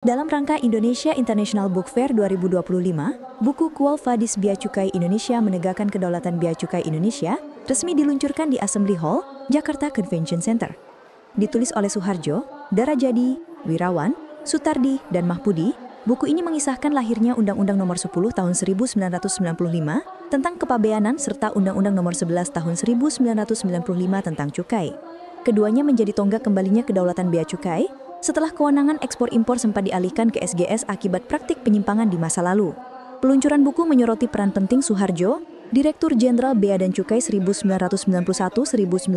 Dalam rangka Indonesia International Book Fair 2025, buku Quo Vadis Bea Cukai Indonesia Menegakkan Kedaulatan Bea Cukai Indonesia resmi diluncurkan di Assembly Hall, Jakarta Convention Center. Ditulis oleh Soeharjo, Darajadi, Wirawan, Sutardi, dan Mahpudi, buku ini mengisahkan lahirnya Undang-Undang Nomor 10 Tahun 1995 tentang kepabeanan serta Undang-Undang Nomor 11 Tahun 1995 tentang cukai. Keduanya menjadi tonggak kembalinya kedaulatan bea cukai setelah kewenangan ekspor-impor sempat dialihkan ke SGS akibat praktik penyimpangan di masa lalu. Peluncuran buku menyoroti peran penting Soeharjo, Direktur Jenderal Bea dan Cukai 1991-1998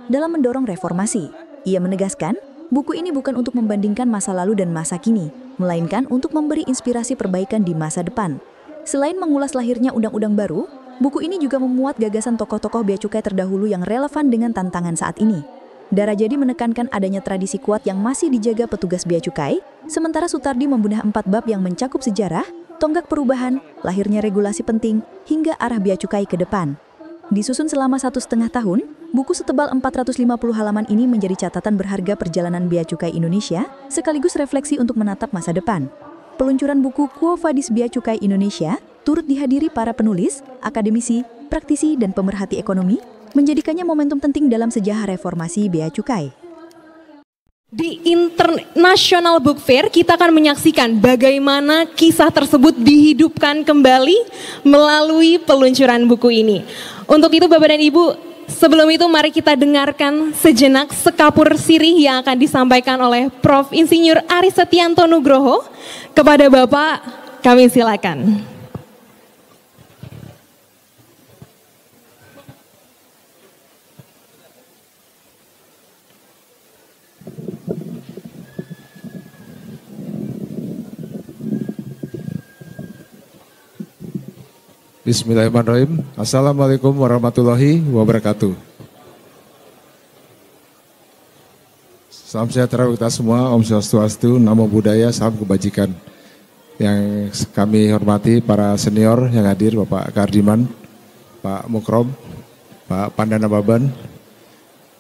dalam mendorong reformasi. Ia menegaskan, buku ini bukan untuk membandingkan masa lalu dan masa kini, melainkan untuk memberi inspirasi perbaikan di masa depan. Selain mengulas lahirnya undang-undang baru, buku ini juga memuat gagasan tokoh-tokoh bea cukai terdahulu yang relevan dengan tantangan saat ini. Darajadi menekankan adanya tradisi kuat yang masih dijaga petugas bea cukai, sementara Sutardi membedah 4 bab yang mencakup sejarah, tonggak perubahan, lahirnya regulasi penting, hingga arah bea cukai ke depan. Disusun selama 1,5 tahun, buku setebal 450 halaman ini menjadi catatan berharga perjalanan bea cukai Indonesia, sekaligus refleksi untuk menatap masa depan. Peluncuran buku Quo Vadis Bea Cukai Indonesia turut dihadiri para penulis, akademisi, praktisi, dan pemerhati ekonomi, menjadikannya momentum penting dalam sejarah reformasi bea cukai. Di International Book Fair kita akan menyaksikan bagaimana kisah tersebut dihidupkan kembali melalui peluncuran buku ini. Untuk itu Bapak dan Ibu, sebelum itu mari kita dengarkan sejenak sekapur sirih yang akan disampaikan oleh Prof. Insinyur Aris Setianto Nugroho. Kepada Bapak, kami silakan. Bismillahirrahmanirrahim. Assalamualaikum warahmatullahi wabarakatuh. Salam sejahtera kita semua, Om Swastiastu, Namo Buddhaya, salam kebajikan. Yang kami hormati para senior yang hadir, Bapak Kardiman, Pak Mukrom, Pak Pandana Baban,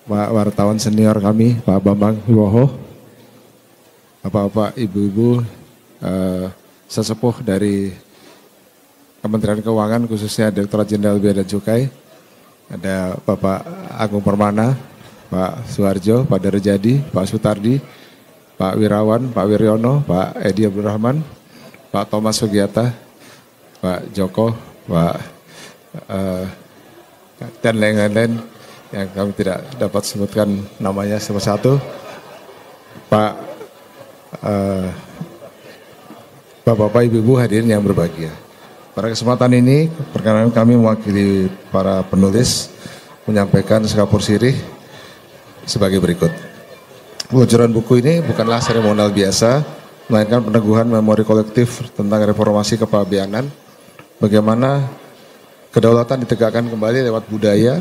Pak wartawan senior kami, Pak Bambang Wiwoho, Bapak-bapak, ibu-ibu, sesepuh dari Kementerian Keuangan, khususnya Direktorat Jenderal Bea dan Cukai, ada Bapak Agung Permana, Pak Soeharjo, Pak Darajadi, Pak Sutardi, Pak Wirawan, Pak Wiryono, Pak Edi Abdurrahman, Pak Thomas Sugiata, Pak Joko, Pak dan lain-lain yang kami tidak dapat sebutkan namanya satu-satu, Pak Bapak-bapak, ibu-ibu hadirin yang berbahagia. Pada kesempatan ini, perkenalkan kami mewakili para penulis menyampaikan sekapur sirih sebagai berikut. Peluncuran buku ini bukanlah seremonial biasa, melainkan peneguhan memori kolektif tentang reformasi kepabeanan, bagaimana kedaulatan ditegakkan kembali lewat budaya,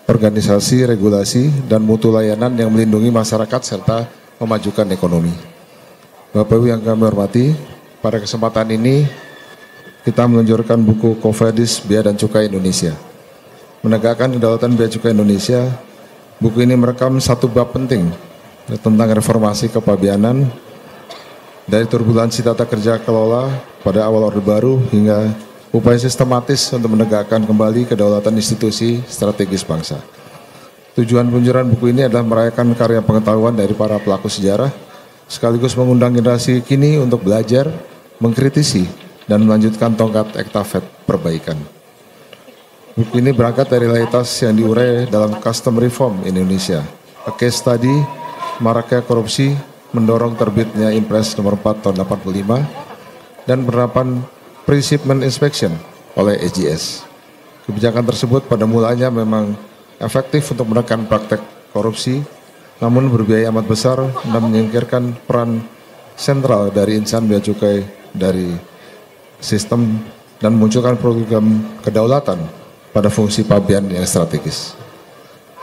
organisasi, regulasi, dan mutu layanan yang melindungi masyarakat serta memajukan ekonomi. Bapak Ibu yang kami hormati, pada kesempatan ini kita meluncurkan buku Quo Vadis Bea dan Cukai Indonesia. Menegakkan kedaulatan bea cukai Indonesia, buku ini merekam satu bab penting tentang reformasi kepabeanan dari turbulensi tata kerja kelola pada awal Orde Baru hingga upaya sistematis untuk menegakkan kembali kedaulatan institusi strategis bangsa. Tujuan peluncuran buku ini adalah merayakan karya pengetahuan dari para pelaku sejarah, sekaligus mengundang generasi kini untuk belajar, mengkritisi, dan melanjutkan tongkat estafet perbaikan. Buku ini berangkat dari realitas yang diurai dalam Custom Reform Indonesia, a case study maraknya korupsi mendorong terbitnya Impres nomor 4 tahun 85 dan penerapan Pre-Shipment Inspection oleh SGS. Kebijakan tersebut pada mulanya memang efektif untuk menekan praktek korupsi, namun berbiaya amat besar dan menyingkirkan peran sentral dari insan bea cukai dari sistem dan munculkan program kedaulatan pada fungsi pabean yang strategis.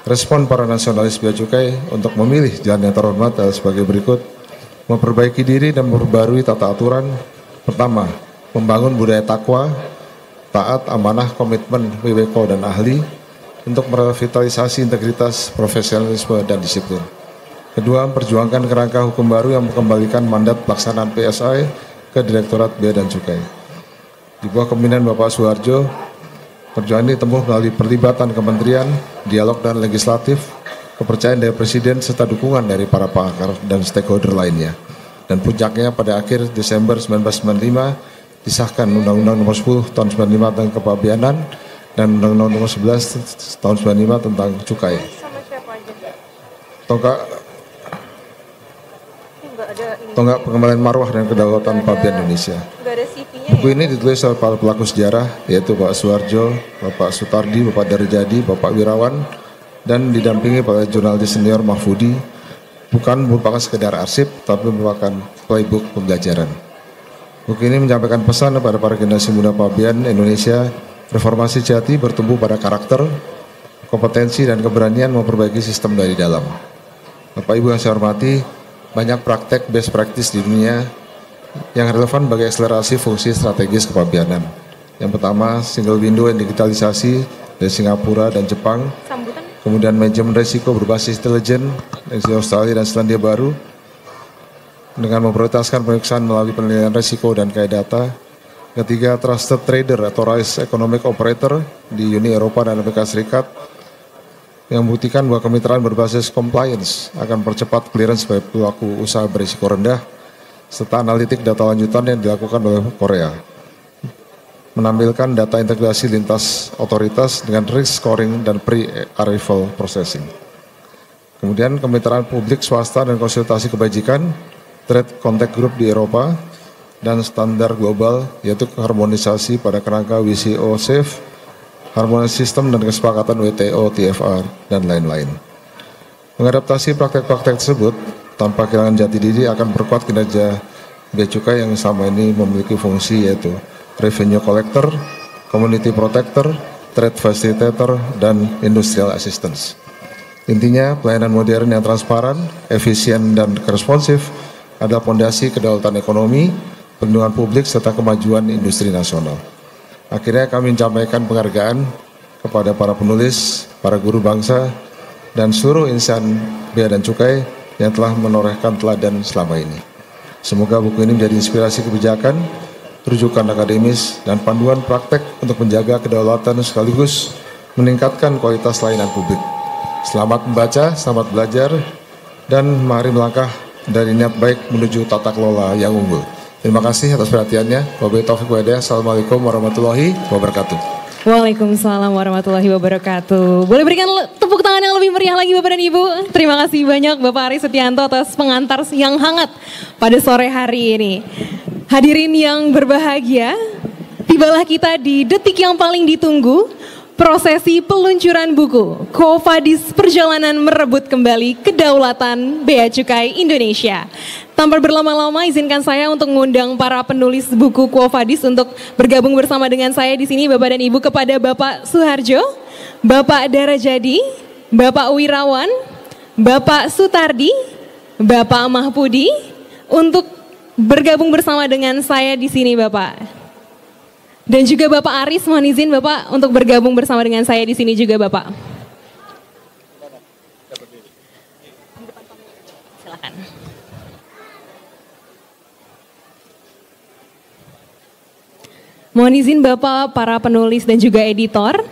Respon para nasionalis bea cukai untuk memilih jalan yang terhormat adalah sebagai berikut: memperbaiki diri dan memperbarui tata aturan. Pertama, membangun budaya takwa, taat, amanah, komitmen, wiweko, dan ahli untuk merevitalisasi integritas, profesionalisme, dan disiplin. Kedua, memperjuangkan kerangka hukum baru yang mengembalikan mandat pelaksanaan PSI ke Direktorat Bea dan Cukai. Di bawah kepemimpinan Bapak Suharjo, perjuangan ini ditempuh melalui perlibatan kementerian, dialog dan legislatif, kepercayaan dari Presiden, serta dukungan dari para pakar dan stakeholder lainnya. Dan puncaknya pada akhir Desember 1995 disahkan Undang-Undang Nomor 10 Tahun 95 tentang Kepabeanan dan Undang-Undang Nomor 11 Tahun 95 tentang Cukai. Tonggak Pengembalian Marwah dan Kedaulatan Pabean Indonesia. Buku ini ditulis oleh para pelaku sejarah, yaitu Pak Suharjo, Bapak Sutardi, Bapak Darjadi, Bapak Wirawan, dan didampingi oleh jurnalis senior Mahfudi. Bukan merupakan sekedar arsip, tapi merupakan playbook pembelajaran. Buku ini menyampaikan pesan kepada para generasi muda Pabean Indonesia, reformasi jati bertumbuh pada karakter, kompetensi, dan keberanian memperbaiki sistem dari dalam. Bapak Ibu yang saya hormati, banyak praktek best practice di dunia yang relevan bagi akselerasi fungsi strategis kepabeanan. Yang pertama, single window and digitalisasi dari Singapura dan Jepang. Kemudian manajemen risiko berbasis intelijen dari Australia dan Selandia Baru dengan memprioritaskan pemeriksaan melalui penilaian risiko dan kaya data. Ketiga, trusted trader atau risk economic operator di Uni Eropa dan Amerika Serikat yang membuktikan bahwa kemitraan berbasis compliance akan percepat clearance sebagai pelaku usaha berisiko rendah, serta analitik data lanjutan yang dilakukan oleh Korea. Menampilkan data integrasi lintas otoritas dengan risk scoring dan pre-arrival processing. Kemudian kemitraan publik, swasta, dan konsultasi kebajikan, trade contact group di Eropa, dan standar global, yaitu harmonisasi pada kerangka WCO SAFE, harmonisasi sistem dan kesepakatan WTO, TFR, dan lain-lain. Mengadaptasi praktek-praktek tersebut tanpa kehilangan jati diri akan memperkuat kinerja Bea Cukai yang selama ini memiliki fungsi yaitu revenue collector, community protector, trade facilitator, dan industrial assistance. Intinya, pelayanan modern yang transparan, efisien, dan responsif adalah fondasi kedaulatan ekonomi, perlindungan publik, serta kemajuan industri nasional. Akhirnya kami menyampaikan penghargaan kepada para penulis, para guru bangsa, dan seluruh insan Bea dan Cukai yang telah menorehkan teladan selama ini. Semoga buku ini menjadi inspirasi kebijakan, rujukan akademis, dan panduan praktek untuk menjaga kedaulatan sekaligus meningkatkan kualitas layanan publik. Selamat membaca, selamat belajar, dan mari melangkah dari niat baik menuju tata kelola yang unggul. Terima kasih atas perhatiannya. Wabillahi taufiq wal hidayah. Assalamualaikum warahmatullahi wabarakatuh. Waalaikumsalam warahmatullahi wabarakatuh. Boleh berikan tepuk tangan yang lebih meriah lagi Bapak dan Ibu. Terima kasih banyak Bapak Aris Setianto atas pengantar yang hangat pada sore hari ini. Hadirin yang berbahagia, tibalah kita di detik yang paling ditunggu, prosesi peluncuran buku Quo Vadis Perjalanan Merebut Kembali Kedaulatan Bea Cukai Indonesia. Tanpa berlama-lama, izinkan saya untuk mengundang para penulis buku Quo Vadis untuk bergabung bersama dengan saya di sini, Bapak dan Ibu, kepada Bapak Suharjo, Bapak Darajadi, Bapak Wirawan, Bapak Sutardi, Bapak Mahfudi, untuk bergabung bersama dengan saya di sini, Bapak. Dan juga Bapak Aris, mohon izin Bapak untuk bergabung bersama dengan saya di sini juga, Bapak. Silakan. Mohon izin Bapak, para penulis dan juga editor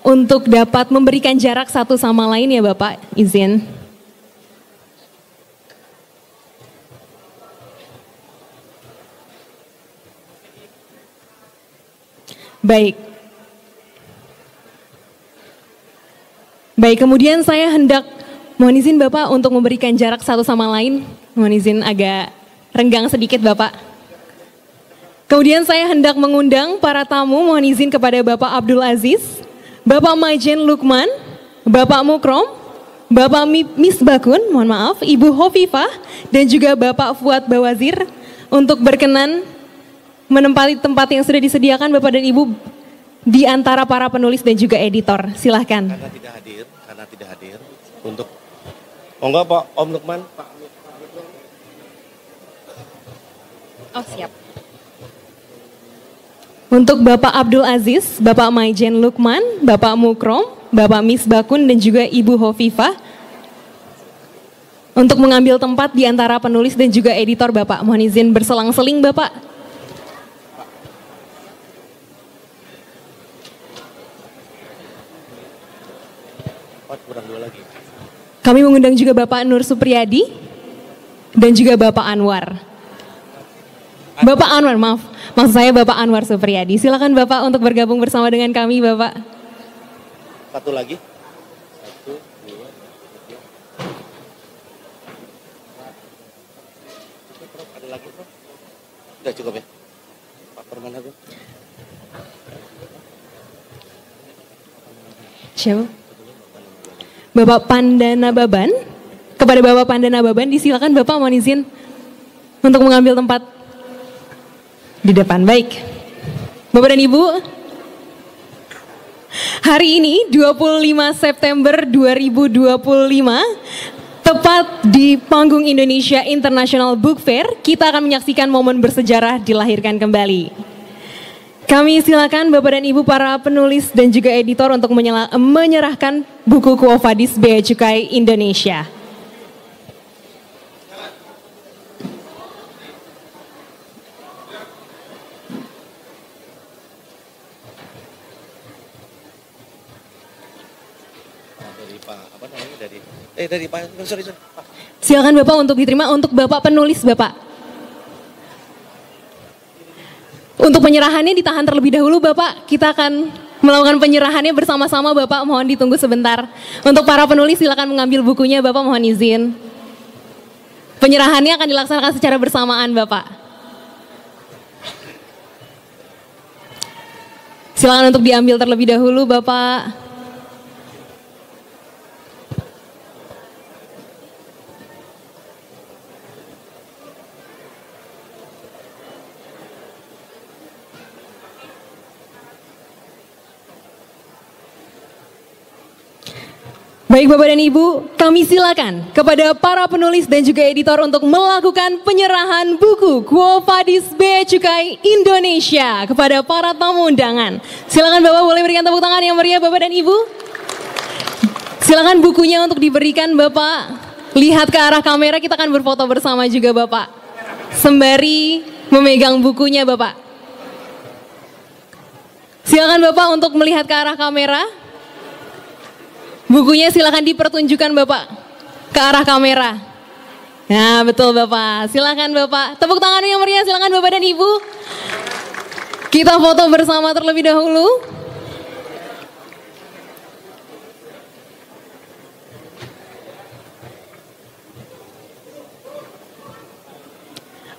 untuk dapat memberikan jarak satu sama lain ya Bapak, izin. Baik. Baik, kemudian saya hendak mohon izin Bapak untuk memberikan jarak satu sama lain. Mohon izin agak renggang sedikit Bapak. Kemudian saya hendak mengundang para tamu, mohon izin kepada Bapak Abdul Aziz, Bapak Majen Lukman, Bapak Mukrom, Bapak Misbakun, mohon maaf, Ibu Hovifah, dan juga Bapak Fuad Bawazir untuk berkenan menempati tempat yang sudah disediakan Bapak dan Ibu di antara para penulis dan juga editor. Silahkan. Karena tidak hadir untuk enggak Pak Om Lukman, Pak. Oh, siap. Untuk Bapak Abdul Aziz, Bapak Majen Lukman, Bapak Mukrom, Bapak Misbakun dan juga Ibu Hovifah. untuk mengambil tempat di antara penulis dan juga editor Bapak. Mohon izin berselang-seling Bapak. Kurang 2 lagi. Kami mengundang juga Bapak Nur Supriyadi dan juga Bapak Anwar. Bapak Anwar, maaf. Maksud saya Bapak Anwar Supriyadi. Silakan Bapak untuk bergabung bersama dengan kami, Bapak. 1 lagi. 1, 2, 3. Ada lagi, Prof? Udah cukup ya? Pak Permana, Bro. Siapa? Bapak Pandana Baban. Kepada Bapak Pandana Baban, disilakan Bapak mohon izin untuk mengambil tempat di depan. Baik. Bapak dan Ibu, hari ini 25 September 2025, tepat di panggung Indonesia International Book Fair, kita akan menyaksikan momen bersejarah dilahirkan kembali. Kami silakan Bapak dan Ibu para penulis dan juga editor untuk menyerahkan buku Quo Vadis Bea Cukai Indonesia. Dari Pak, sorry. Silakan Bapak untuk diterima, untuk Bapak penulis Bapak. Untuk penyerahannya ditahan terlebih dahulu Bapak, kita akan melakukan penyerahannya bersama-sama Bapak, mohon ditunggu sebentar. Untuk para penulis silakan mengambil bukunya Bapak, mohon izin. Penyerahannya akan dilaksanakan secara bersamaan Bapak. Silakan untuk diambil terlebih dahulu Bapak. Baik Bapak dan Ibu, kami silakan kepada para penulis dan juga editor untuk melakukan penyerahan buku Quo Vadis Bea Cukai Indonesia kepada para tamu undangan. Silakan Bapak boleh berikan tepuk tangan yang meriah Bapak dan Ibu. Silakan bukunya untuk diberikan Bapak. Lihat ke arah kamera, kita akan berfoto bersama juga Bapak. Sembari memegang bukunya Bapak. Silakan Bapak untuk melihat ke arah kamera. Bukunya silakan dipertunjukkan Bapak ke arah kamera. Nah betul Bapak, silakan Bapak. Tepuk tangan yang meriah, silakan Bapak dan Ibu. Kita foto bersama terlebih dahulu.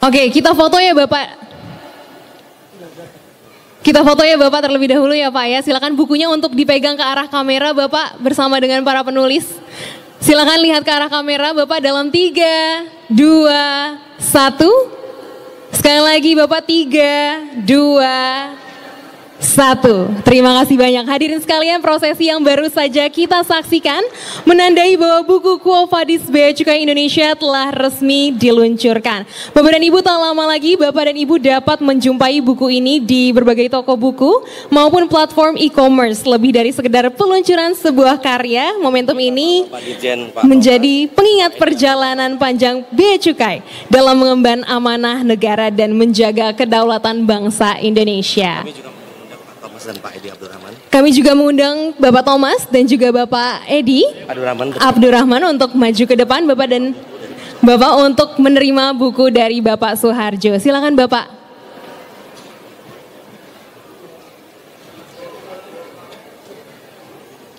Oke, kita foto ya Bapak. Kita foto ya Bapak terlebih dahulu ya Pak ya. Silakan bukunya untuk dipegang ke arah kamera Bapak bersama dengan para penulis. Silakan lihat ke arah kamera Bapak dalam 3, 2, 1. Sekali lagi Bapak 3, 2, 1. Terima kasih banyak hadirin sekalian, prosesi yang baru saja kita saksikan menandai bahwa buku Quo Vadis Bea Cukai Indonesia telah resmi diluncurkan. Bapak dan Ibu, tak lama lagi Bapak dan Ibu dapat menjumpai buku ini di berbagai toko buku maupun platform e-commerce. Lebih dari sekedar peluncuran sebuah karya, momentum ini menjadi pengingat perjalanan panjang Bea Cukai dalam mengemban amanah negara dan menjaga kedaulatan bangsa Indonesia. Dan Pak Edi Abdurrahman. Kami juga mengundang Bapak Thomas dan juga Bapak Edi Abdurrahman untuk maju ke depan Bapak dan Bapak untuk menerima buku dari Bapak Suharjo. Silakan Bapak.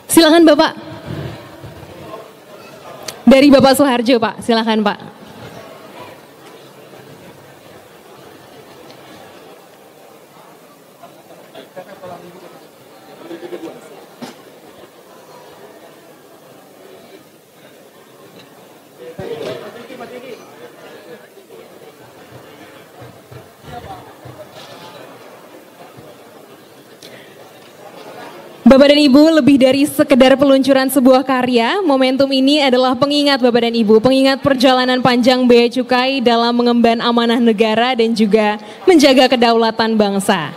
Silakan Bapak. Dari Bapak Suharjo Pak, silakan Pak. Bapak dan Ibu, lebih dari sekedar peluncuran sebuah karya, momentum ini adalah pengingat Bapak dan Ibu, pengingat perjalanan panjang Bea Cukai dalam mengemban amanah negara dan juga menjaga kedaulatan bangsa.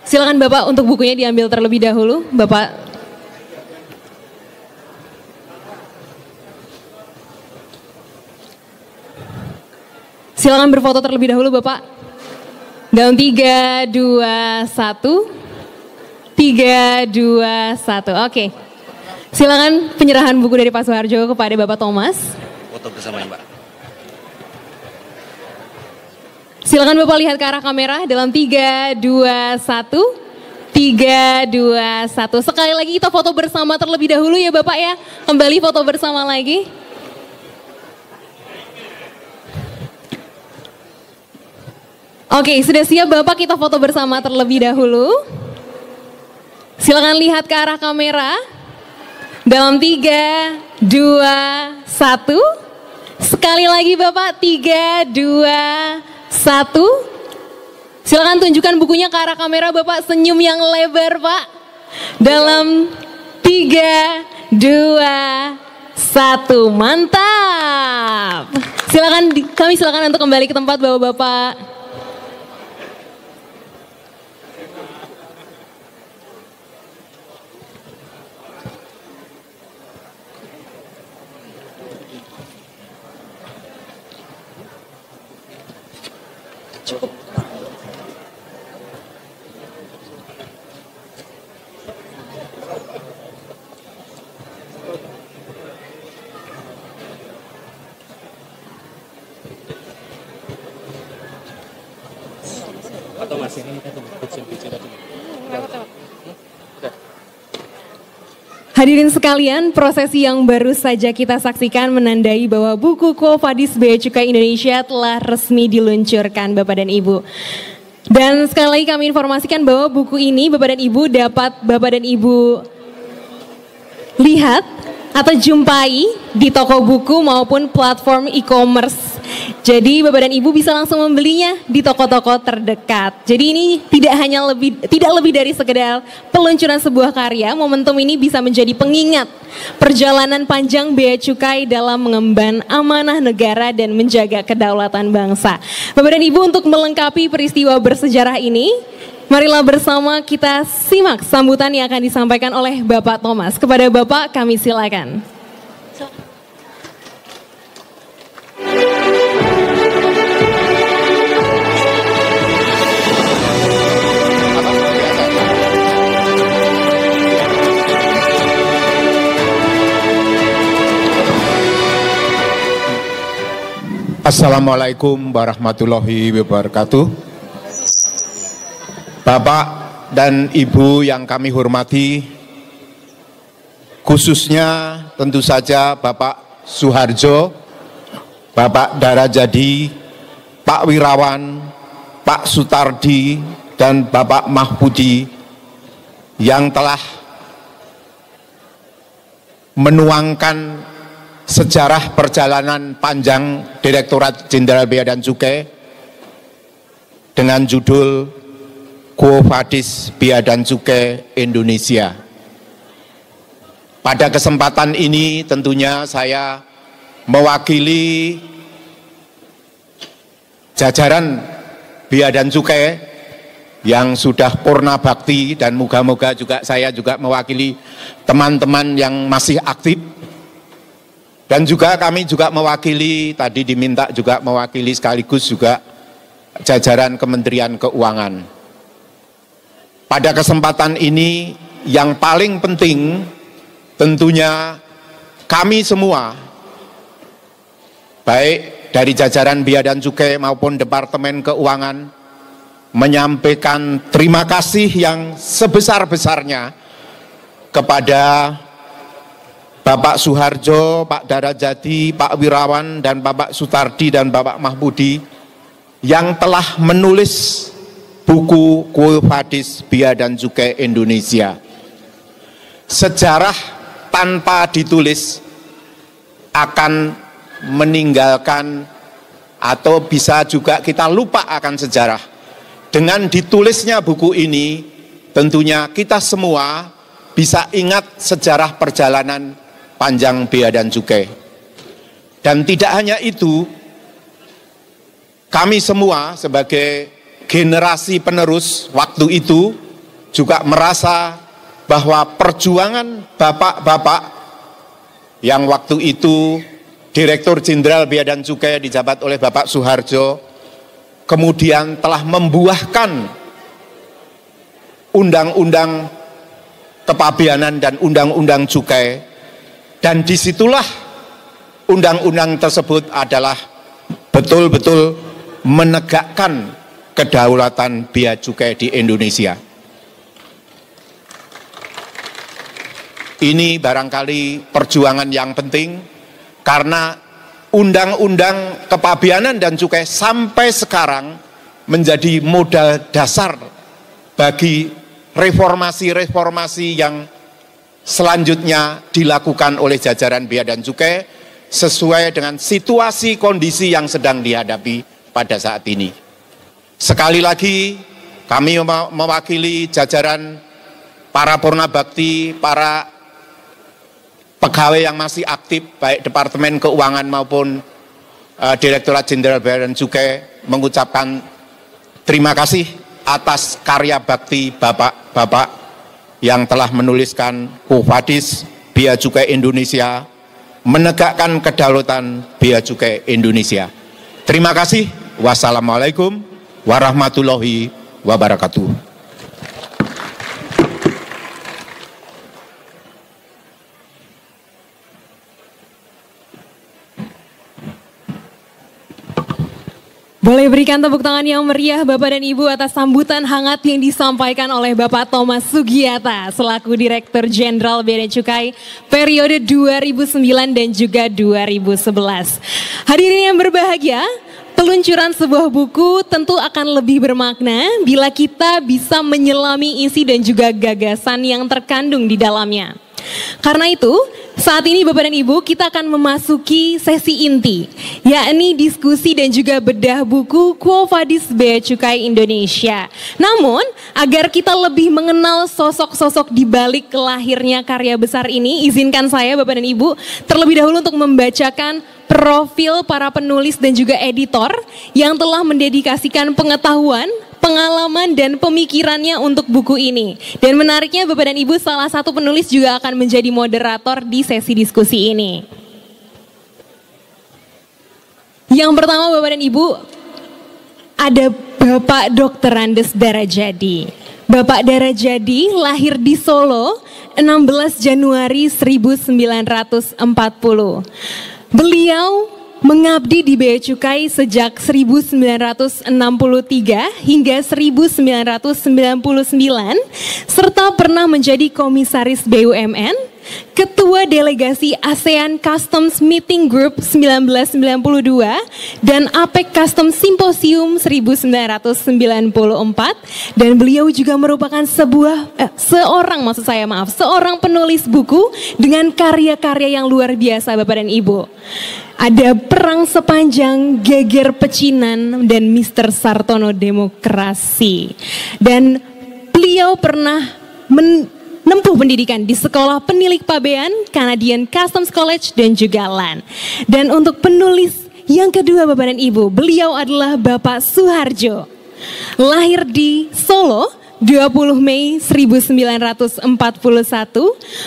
Silakan Bapak untuk bukunya diambil terlebih dahulu, Bapak. Silakan berfoto terlebih dahulu, Bapak. Dalam 3, 2, 1. 3, 2, 1. Oke. Silakan penyerahan buku dari Pak Suharjo kepada Bapak Thomas. Foto bersama ya, Mbak. Silakan Bapak lihat ke arah kamera dalam 3, 2, 1. 3, 2, 1. Sekali lagi kita foto bersama terlebih dahulu ya Bapak ya. Kembali foto bersama lagi. Oke, sudah siap Bapak, kita foto bersama terlebih dahulu. Silakan lihat ke arah kamera. Dalam 3, 2, 1. Sekali lagi Bapak, 3, 2, 1. Silakan tunjukkan bukunya ke arah kamera Bapak, senyum yang lebar Pak. Dalam 3, 2, 1. Mantap. Kami silakan untuk kembali ke tempat Bapak-bapak. Cukup. Atau masih ini kan Hadirin sekalian, prosesi yang baru saja kita saksikan menandai bahwa buku Quo Vadis Bea Cukai Indonesia telah resmi diluncurkan Bapak dan Ibu. Dan sekali lagi kami informasikan bahwa buku ini Bapak dan Ibu dapat Bapak dan Ibu lihat atau jumpai di toko buku maupun platform e-commerce. Jadi Bapak dan Ibu bisa langsung membelinya di toko-toko terdekat. Jadi ini tidak lebih dari sekedar peluncuran sebuah karya. Momentum ini bisa menjadi pengingat perjalanan panjang Bea Cukai dalam mengemban amanah negara dan menjaga kedaulatan bangsa. Bapak dan Ibu, untuk melengkapi peristiwa bersejarah ini, marilah bersama kita simak sambutan yang akan disampaikan oleh Bapak Thomas. Kepada Bapak kami silakan. Assalamualaikum warahmatullahi wabarakatuh. Bapak dan Ibu yang kami hormati, khususnya tentu saja Bapak Suharjo, Bapak Darajadi, Pak Wirawan, Pak Sutardi, dan Bapak Mahbudi yang telah menuangkan sejarah perjalanan panjang Direktorat Jenderal Bea dan Cukai dengan judul Quo Vadis Bea dan Cukai Indonesia. Pada kesempatan ini tentunya saya mewakili jajaran Bea dan Cukai yang sudah purna bakti, dan moga-moga juga saya juga mewakili teman-teman yang masih aktif. Dan juga kami juga mewakili, tadi diminta juga mewakili sekaligus juga jajaran Kementerian Keuangan. Pada kesempatan ini yang paling penting tentunya kami semua, baik dari jajaran Bea dan Cukai maupun Departemen Keuangan, menyampaikan terima kasih yang sebesar-besarnya kepada Bapak Suharjo, Pak Darajadi, Pak Wirawan, dan Bapak Sutardi, dan Bapak Mahbudi yang telah menulis buku Quo Vadis Bea dan Cukai Indonesia. Sejarah tanpa ditulis akan meninggalkan atau bisa juga kita lupa akan sejarah. Dengan ditulisnya buku ini, tentunya kita semua bisa ingat sejarah perjalanan panjang Bea dan Cukai. Dan tidak hanya itu, kami semua sebagai generasi penerus waktu itu juga merasa bahwa perjuangan bapak-bapak yang waktu itu Direktur Jenderal Bea dan Cukai dijabat oleh Bapak Soeharjo kemudian telah membuahkan undang-undang kepabeanan dan undang-undang cukai, dan disitulah undang-undang tersebut adalah betul-betul menegakkan kedaulatan bea cukai di Indonesia. Ini barangkali perjuangan yang penting karena undang-undang kepabeanan dan cukai sampai sekarang menjadi modal dasar bagi reformasi-reformasi yang selanjutnya dilakukan oleh jajaran bea dan cukai sesuai dengan situasi kondisi yang sedang dihadapi pada saat ini. Sekali lagi kami mewakili jajaran para purna bakti, para pegawai yang masih aktif baik Departemen Keuangan maupun Direktorat Jenderal Bea dan Cukai mengucapkan terima kasih atas karya bakti bapak-bapak yang telah menuliskan Quo Vadis Bea Cukai Indonesia, menegakkan kedaulatan bea cukai Indonesia. Terima kasih. Wassalamualaikum warahmatullahi wabarakatuh. Boleh berikan tepuk tangan yang meriah Bapak dan Ibu atas sambutan hangat yang disampaikan oleh Bapak Thomas Sugiyata selaku Direktur Jenderal Bea dan Cukai periode 2009 dan juga 2011. Hadirin yang berbahagia, peluncuran sebuah buku tentu akan lebih bermakna bila kita bisa menyelami isi dan juga gagasan yang terkandung di dalamnya. Karena itu, saat ini Bapak dan Ibu kita akan memasuki sesi inti, yakni diskusi dan juga bedah buku Quo Vadis Bea Cukai Indonesia. Namun, agar kita lebih mengenal sosok-sosok di balik lahirnya karya besar ini, izinkan saya Bapak dan Ibu terlebih dahulu untuk membacakan profil para penulis dan juga editor yang telah mendedikasikan pengetahuan, pengalaman dan pemikirannya untuk buku ini. Dan menariknya Bapak dan Ibu, salah satu penulis juga akan menjadi moderator di sesi diskusi ini. Yang pertama Bapak dan Ibu, ada Bapak Dr. Andes Darajadi. Bapak Darajadi lahir di Solo 16 Januari 1940. Beliau mengabdi di Bea Cukai sejak 1963 hingga 1999 serta pernah menjadi komisaris BUMN, Ketua Delegasi ASEAN Customs Meeting Group 1992 dan APEC Customs Symposium 1994, dan beliau juga merupakan seorang penulis buku dengan karya-karya yang luar biasa Bapak dan Ibu. Ada Perang Sepanjang, Geger Pecinan, dan Mr. Sartono Demokrasi. Dan beliau pernah menempuh pendidikan di Sekolah Penilik Pabean, Canadian Customs College, dan juga LAN. Dan untuk penulis yang kedua Bapak dan Ibu, beliau adalah Bapak Soeharjo. Lahir di Solo 20 Mei 1941,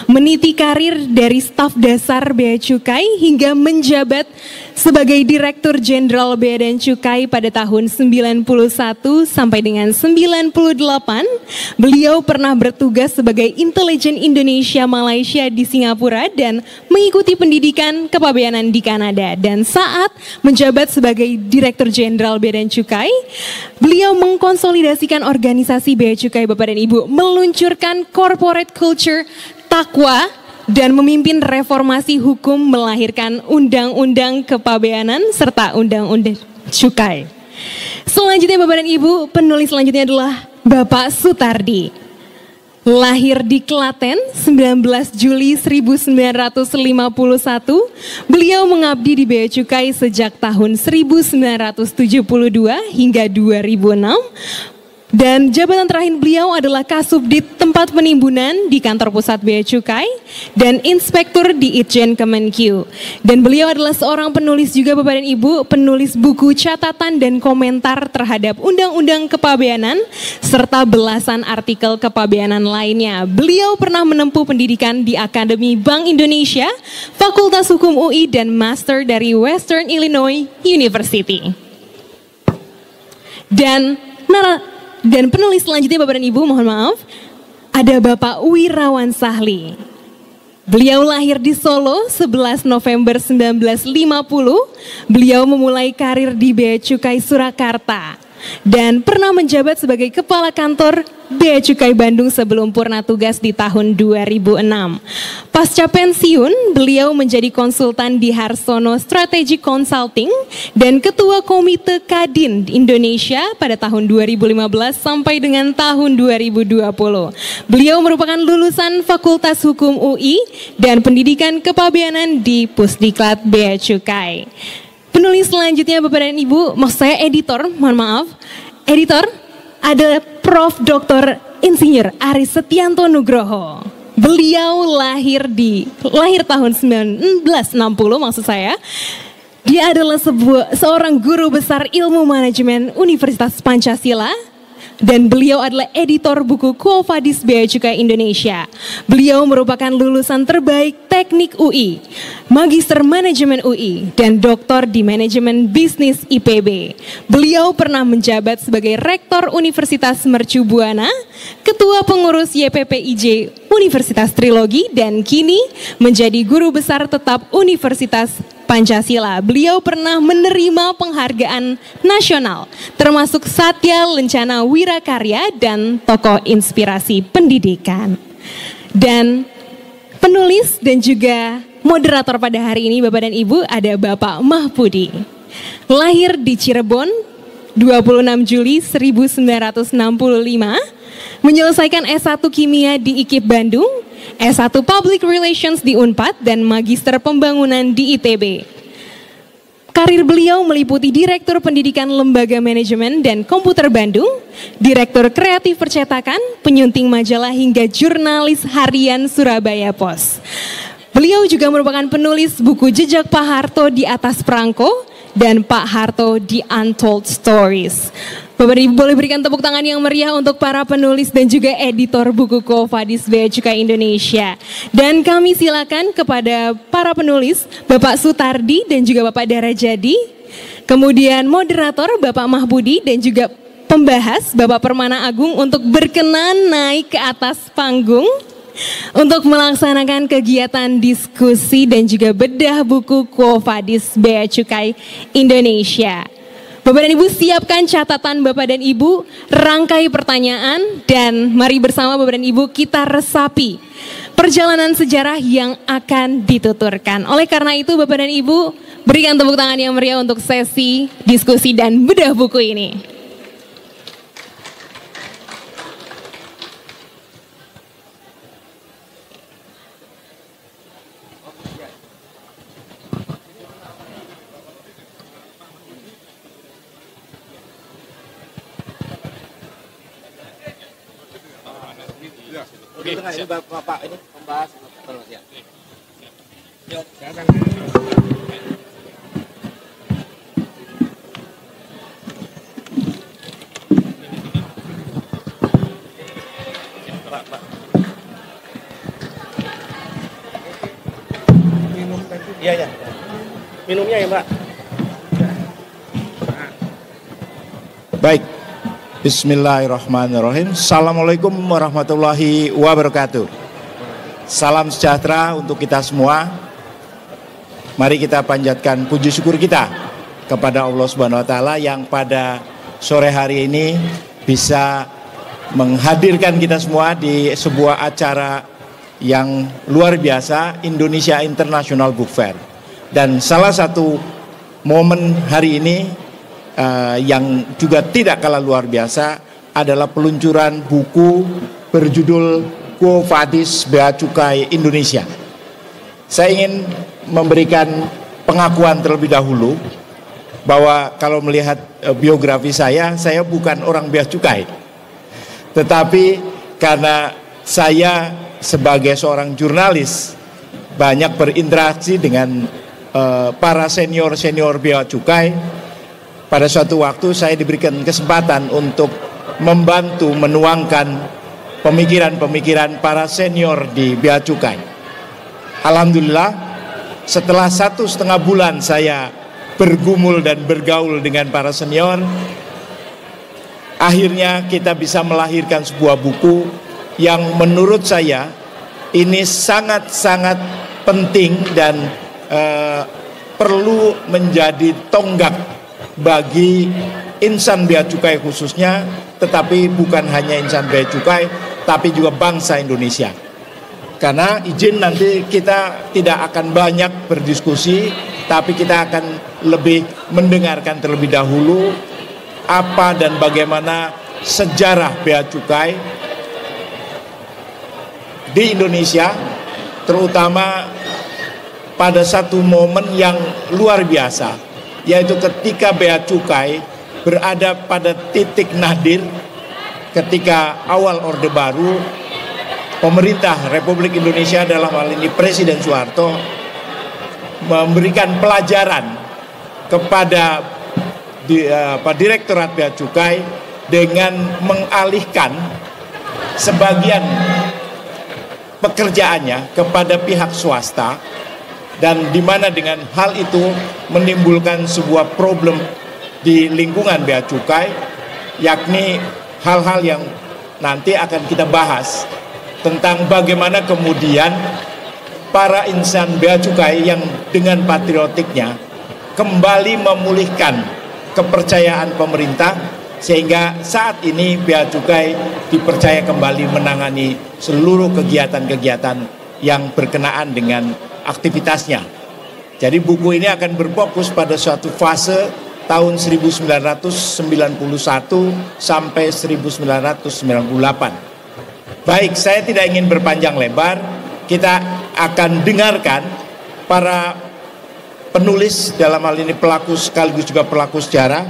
meniti karir dari staf dasar Bea Cukai hingga menjabat sebagai Direktur Jenderal Bea dan Cukai pada tahun 91 sampai dengan 98. Beliau pernah bertugas sebagai intelijen Indonesia Malaysia di Singapura dan mengikuti pendidikan kepabeanan di Kanada. Dan saat menjabat sebagai Direktur Jenderal Bea dan Cukai, beliau mengkonsolidasikan organisasi Bea Cukai Bapak dan Ibu, meluncurkan corporate culture takwa dan memimpin reformasi hukum, melahirkan undang-undang kepabeanan serta undang-undang cukai. Selanjutnya Bapak dan Ibu, penulis selanjutnya adalah Bapak Sutardi. Lahir di Klaten 19 Juli 1951, beliau mengabdi di Bea Cukai sejak tahun 1972 hingga 2006. Dan jabatan terakhir beliau adalah Kasubdit Tempat Penimbunan di Kantor Pusat Bea Cukai dan Inspektur di Itjen Kemenkyu. Dan beliau adalah seorang penulis juga Bapak dan Ibu, penulis buku catatan dan komentar terhadap Undang-Undang Kepabeanan serta belasan artikel kepabeanan lainnya. Beliau pernah menempuh pendidikan di Akademi Bank Indonesia, Fakultas Hukum UI dan Master dari Western Illinois University. Dan penulis selanjutnya Bapak dan Ibu, mohon maaf, ada Bapak Wirawan Sahli. Beliau lahir di Solo 11 November 1950. Beliau memulai karir di Bea Cukai Surakarta dan pernah menjabat sebagai Kepala Kantor Bea Cukai Bandung sebelum purna tugas di tahun 2006. Pasca pensiun, beliau menjadi konsultan di Harsono Strategic Consulting dan Ketua Komite Kadin Indonesia pada tahun 2015 sampai dengan tahun 2020. Beliau merupakan lulusan Fakultas Hukum UI dan Pendidikan Kepabeanan di Pusdiklat Bea Cukai. Penulis selanjutnya Bapak dan Ibu, maksud saya editor, mohon maaf. Editor, ada Prof. Dr. Insinyur Aris Setianto Nugroho. Beliau lahir tahun 1960 maksud saya. Dia adalah seorang guru besar ilmu manajemen Universitas Pancasila. Dan beliau adalah editor buku Quo Vadis Bea Cukai Indonesia. Beliau merupakan lulusan terbaik Teknik UI, Magister Manajemen UI, dan Doktor di Manajemen Bisnis IPB. Beliau pernah menjabat sebagai Rektor Universitas Mercu Buana, Ketua Pengurus YPPIJ Universitas Trilogi, dan kini menjadi Guru Besar Tetap Universitas Pancasila. Beliau pernah menerima penghargaan nasional termasuk Satya Lencana Wirakarya dan tokoh inspirasi pendidikan. Dan penulis dan juga moderator pada hari ini Bapak dan Ibu ada Bapak Mahpudi. Lahir di Cirebon 26 Juli 1965, menyelesaikan S1 Kimia di IKIP Bandung, S1 Public Relations di Unpad, dan Magister Pembangunan di ITB. Karir beliau meliputi Direktur Pendidikan Lembaga Manajemen dan Komputer Bandung, Direktur Kreatif Percetakan, penyunting majalah hingga jurnalis harian Surabaya Pos. Beliau juga merupakan penulis buku Jejak Pak Harto di Atas Perangko dan Pak Harto di Untold Stories. Bapak dan Ibu boleh berikan tepuk tangan yang meriah untuk para penulis dan juga editor buku Quo Vadis Bea Cukai Indonesia. Dan kami silakan kepada para penulis, Bapak Sutardi dan juga Bapak Darajadi, kemudian moderator Bapak Mahbudi dan juga pembahas Bapak Permana Agung untuk berkenan naik ke atas panggung untuk melaksanakan kegiatan diskusi dan juga bedah buku Quo Vadis Bea Cukai Indonesia. Bapak dan Ibu siapkan catatan Bapak dan Ibu, rangkai pertanyaan, dan mari bersama Bapak dan Ibu kita resapi perjalanan sejarah yang akan dituturkan. Oleh karena itu Bapak dan Ibu berikan tepuk tangan yang meriah untuk sesi diskusi dan bedah buku ini. Oke, ini Bapak ini membahas terus ya. Yuk. Iya ya. Minumnya ya Mbak. Baik. Bismillahirrahmanirrahim. Assalamualaikum warahmatullahi wabarakatuh. Salam sejahtera untuk kita semua. Mari kita panjatkan puji syukur kita kepada Allah Subhanahu wa taala yang pada sore hari ini bisa menghadirkan kita semua di sebuah acara yang luar biasa, Indonesia International Book Fair. Dan salah satu momen hari ini yang juga tidak kalah luar biasa adalah peluncuran buku berjudul Quo Vadis Bea Cukai Indonesia. Saya ingin memberikan pengakuan terlebih dahulu bahwa kalau melihat biografi saya bukan orang bea cukai. Tetapi karena saya sebagai seorang jurnalis banyak berinteraksi dengan para senior-senior Bea Cukai, pada suatu waktu saya diberikan kesempatan untuk membantu menuangkan pemikiran-pemikiran para senior di Bea Cukai. Alhamdulillah, setelah 1,5 bulan saya bergumul dan bergaul dengan para senior, akhirnya kita bisa melahirkan sebuah buku yang menurut saya ini sangat-sangat penting dan perlu menjadi tonggak bagi insan Bea Cukai khususnya, tetapi bukan hanya insan Bea Cukai, tapi juga bangsa Indonesia. Karena izin nanti kita tidak akan banyak berdiskusi, tapi kita akan lebih mendengarkan terlebih dahulu apa dan bagaimana sejarah Bea Cukai di Indonesia, terutama pada satu momen yang luar biasa, yaitu ketika Bea Cukai berada pada titik nadir, ketika awal Orde Baru, pemerintah Republik Indonesia dalam hal ini Presiden Soeharto memberikan pelajaran kepada Direktorat Bea Cukai dengan mengalihkan sebagian pekerjaannya kepada pihak swasta, dan di mana dengan hal itu menimbulkan sebuah problem di lingkungan Bea Cukai, yakni hal-hal yang nanti akan kita bahas tentang bagaimana kemudian para insan Bea Cukai yang dengan patriotiknya kembali memulihkan kepercayaan pemerintah, sehingga saat ini Bea Cukai dipercaya kembali menangani seluruh kegiatan-kegiatan yang berkenaan dengan aktivitasnya. Jadi buku ini akan berfokus pada suatu fase tahun 1991 sampai 1998. Baik, saya tidak ingin berpanjang lebar. Kita akan dengarkan para penulis, dalam hal ini pelaku sekaligus juga pelaku sejarah.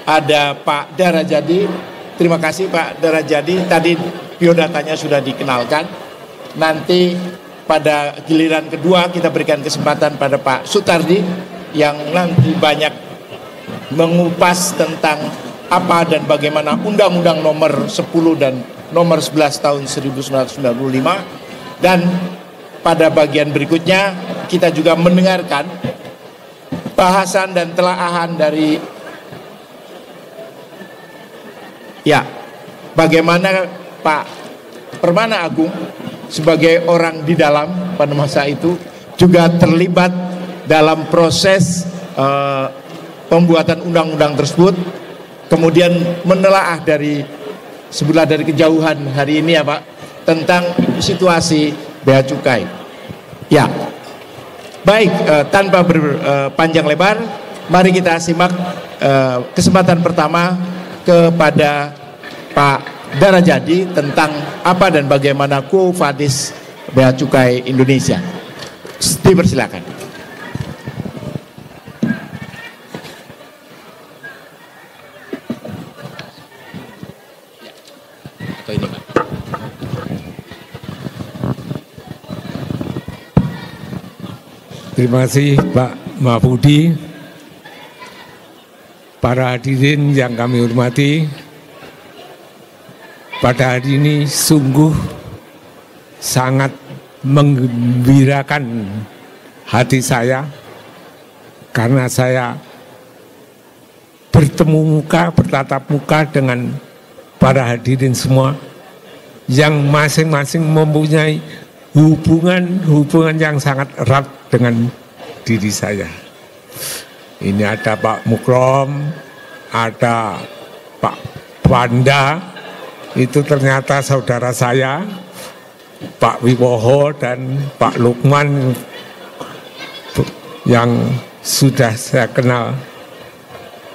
Ada Pak Darajadi. Terima kasih Pak Darajadi. Tadi biodatanya sudah dikenalkan. Nanti pada giliran kedua kita berikan kesempatan pada Pak Sutardi yang nanti banyak mengupas tentang apa dan bagaimana Undang-Undang nomor 10 dan nomor 11 tahun 1995. Dan pada bagian berikutnya kita juga mendengarkan bahasan dan telaahan dari bagaimana Pak Permana Agung sebagai orang di dalam pada masa itu juga terlibat dalam proses pembuatan undang-undang tersebut, kemudian menelaah dari sebelah dari kejauhan hari ini ya Pak tentang situasi Bea Cukai. Ya, baik, tanpa berpanjang lebar, mari kita simak kesempatan pertama kepada Pak Darajadi tentang apa dan bagaimana Quo Vadis Bea Cukai Indonesia. Dipersilakan. Terima kasih Pak Mahfudi, para hadirin yang kami hormati. Pada hari ini sungguh sangat menggembirakan hati saya karena saya bertemu muka, bertatap muka dengan para hadirin semua yang masing-masing mempunyai hubungan yang sangat erat dengan diri saya. Ini ada Pak Mukrom, ada Pak Panda, itu ternyata saudara saya, Pak Wiwoho dan Pak Lukman yang sudah saya kenal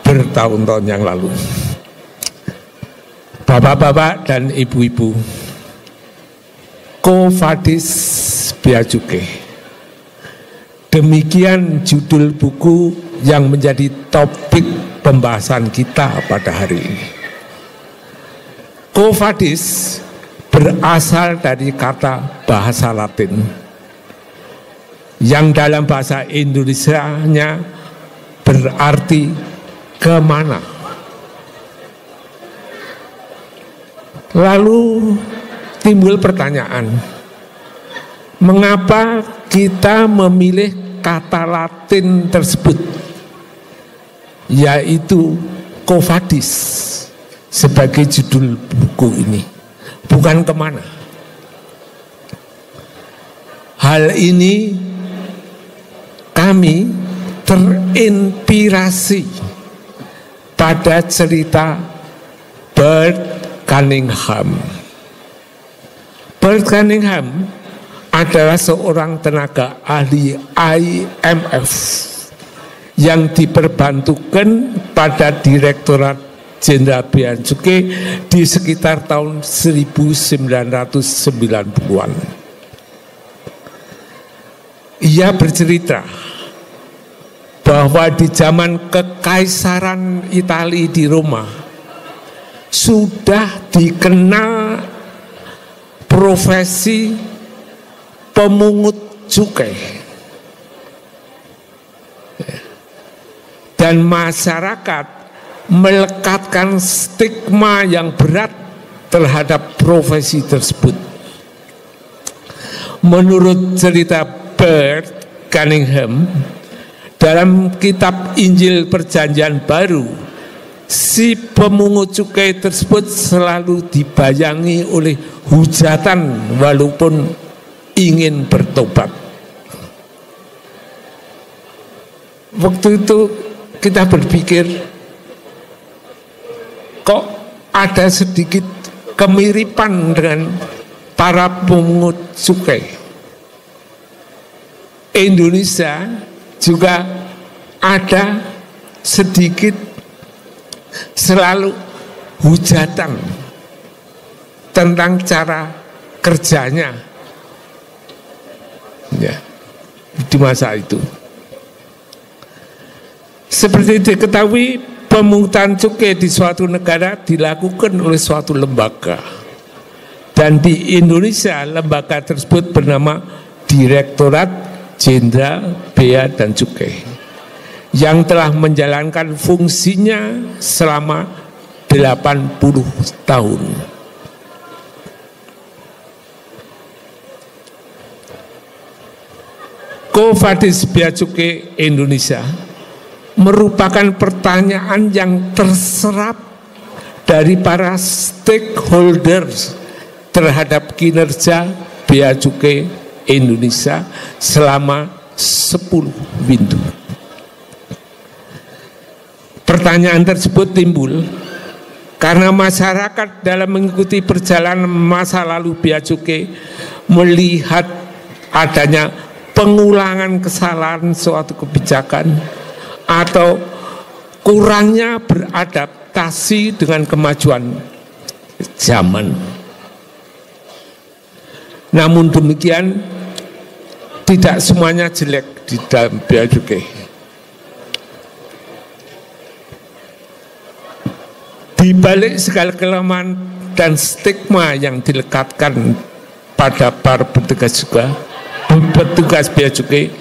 bertahun-tahun yang lalu. Bapak-bapak dan ibu-ibu, Quo Vadis Bea Cukai. Demikian judul buku yang menjadi topik pembahasan kita pada hari ini. Quo vadis berasal dari kata bahasa Latin yang dalam bahasa Indonesianya berarti kemana. Lalu timbul pertanyaan, mengapa kita memilih kata Latin tersebut, yaitu Quo vadis, sebagai judul buku ini, bukan kemana. Hal ini kami terinspirasi pada cerita Bert Cunningham. Bert Cunningham adalah seorang tenaga ahli IMF yang diperbantukan pada Direktorat Jenderal Bea dan Cukai di sekitar tahun 1990-an. Ia bercerita bahwa di zaman Kekaisaran Italia di Roma sudah dikenal profesi pemungut cukai, dan masyarakat melekatkan stigma yang berat terhadap profesi tersebut. Menurut cerita Bert Cunningham, dalam kitab Injil Perjanjian Baru, si pemungut cukai tersebut selalu dibayangi oleh hujatan walaupun ingin bertobat. Waktu itu kita berpikir, kok ada sedikit kemiripan dengan para pemungut cukai. Indonesia juga ada sedikit selalu hujatan tentang cara kerjanya, ya, di masa itu. Seperti diketahui, pemungutan cukai di suatu negara dilakukan oleh suatu lembaga, dan di Indonesia lembaga tersebut bernama Direktorat Jenderal Bea dan Cukai, yang telah menjalankan fungsinya selama 80 tahun. Quo vadis Bea Cukai Indonesia merupakan pertanyaan yang terserap dari para stakeholders terhadap kinerja Bea Cukai Indonesia selama 10 windu. Pertanyaan tersebut timbul karena masyarakat dalam mengikuti perjalanan masa lalu Bea Cukai melihat adanya pengulangan kesalahan suatu kebijakan atau kurangnya beradaptasi dengan kemajuan zaman. Namun demikian, tidak semuanya jelek di dalam Bea Cukai. Di balik segala kelemahan dan stigma yang dilekatkan pada para petugas Bea Cukai,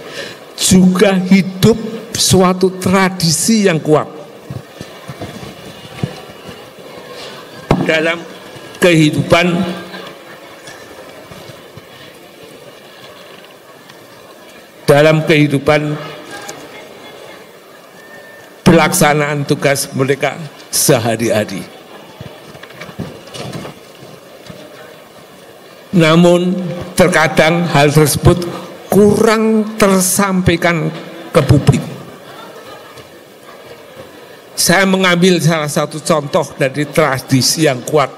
juga hidup suatu tradisi yang kuat dalam kehidupan pelaksanaan tugas mereka sehari-hari. Namun terkadang hal tersebut kurang tersampaikan ke publik. Saya mengambil salah satu contoh dari tradisi yang kuat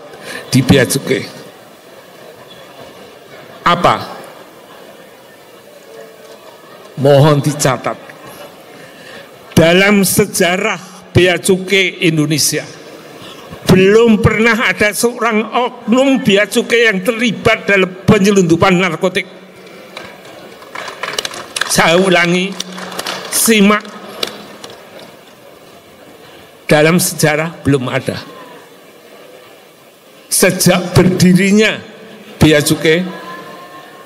di Bea Cukai. Apa? Mohon dicatat, dalam sejarah Bea Cukai Indonesia belum pernah ada seorang oknum Bea Cukai yang terlibat dalam penyelundupan narkotik. Saya ulangi, simak, dalam sejarah belum ada. sejak berdirinya Bea Cukai,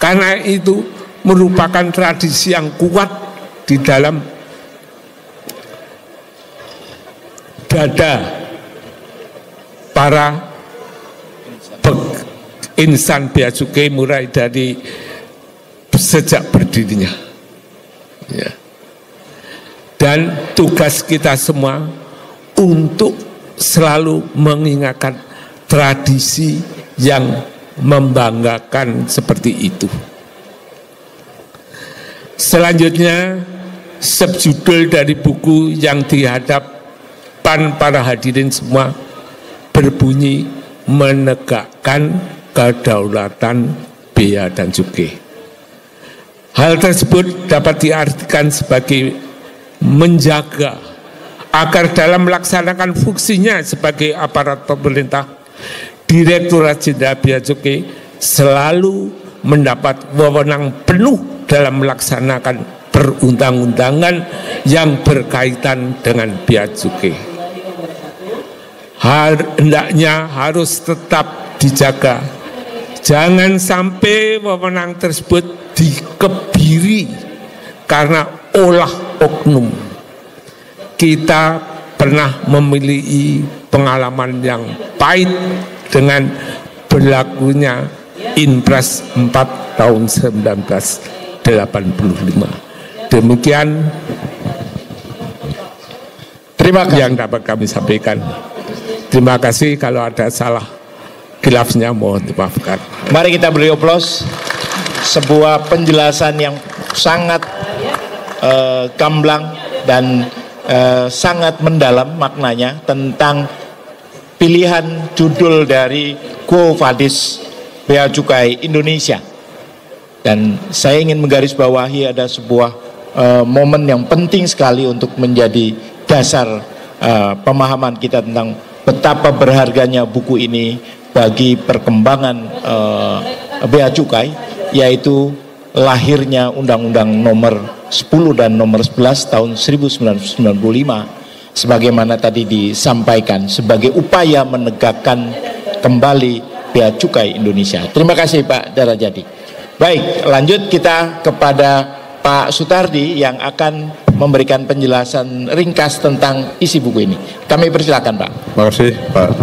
karena itu merupakan tradisi yang kuat di dalam dada para insan Bea Cukai mulai dari sejak berdirinya. Ya. Dan tugas kita semua untuk selalu mengingatkan tradisi yang membanggakan seperti itu. Selanjutnya, subjudul dari buku yang dihadapan para hadirin semua berbunyi menegakkan kedaulatan bea dan cukai. Hal tersebut dapat diartikan sebagai menjaga agar dalam melaksanakan fungsinya sebagai aparat pemerintah, Direktorat Jenderal Bea Cukai selalu mendapat wewenang penuh dalam melaksanakan perundang-undangan yang berkaitan dengan bea cukai. Hendaknya harus tetap dijaga. Jangan sampai wewenang tersebut dikebiri karena olah oknum. Kita pernah memiliki pengalaman yang pahit dengan berlakunya Inpres 4 tahun 1985. Demikian Terima kasih yang dapat kami sampaikan. Terima kasih, kalau ada salah khilafnya mohon dimaafkan. Mari kita beri aplaus. Sebuah penjelasan yang sangat gamblang dan sangat mendalam maknanya tentang pilihan judul dari Quo Vadis Bea Cukai Indonesia. Dan saya ingin menggarisbawahi ada sebuah momen yang penting sekali untuk menjadi dasar pemahaman kita tentang betapa berharganya buku ini bagi perkembangan Bea Cukai, yaitu lahirnya Undang-Undang Nomor 10 dan Nomor 11 tahun 1995 sebagaimana tadi disampaikan sebagai upaya menegakkan kembali Bea Cukai Indonesia. Terima kasih Pak Darajadi. Baik, lanjut kita kepada Pak Sutardi yang akan memberikan penjelasan ringkas tentang isi buku ini. Kami persilakan Pak. Terima kasih Pak.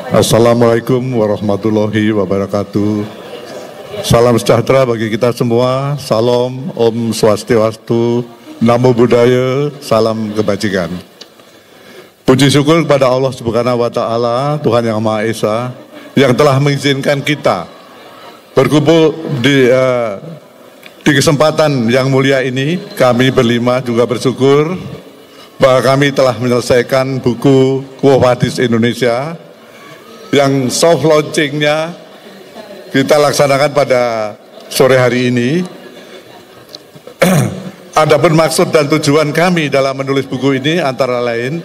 Assalamualaikum warahmatullahi wabarakatuh. Salam sejahtera bagi kita semua. Salam, Om Swastiastu, Namo Buddhaya, salam kebajikan. Puji syukur kepada Allah Subhanahu wa Ta'ala, Tuhan Yang Maha Esa, yang telah mengizinkan kita berkumpul di kesempatan yang mulia ini. Kami berlima juga bersyukur bahwa kami telah menyelesaikan buku Quo Vadis Indonesia yang soft launchingnya kita laksanakan pada sore hari ini. Adapun maksud dan tujuan kami dalam menulis buku ini antara lain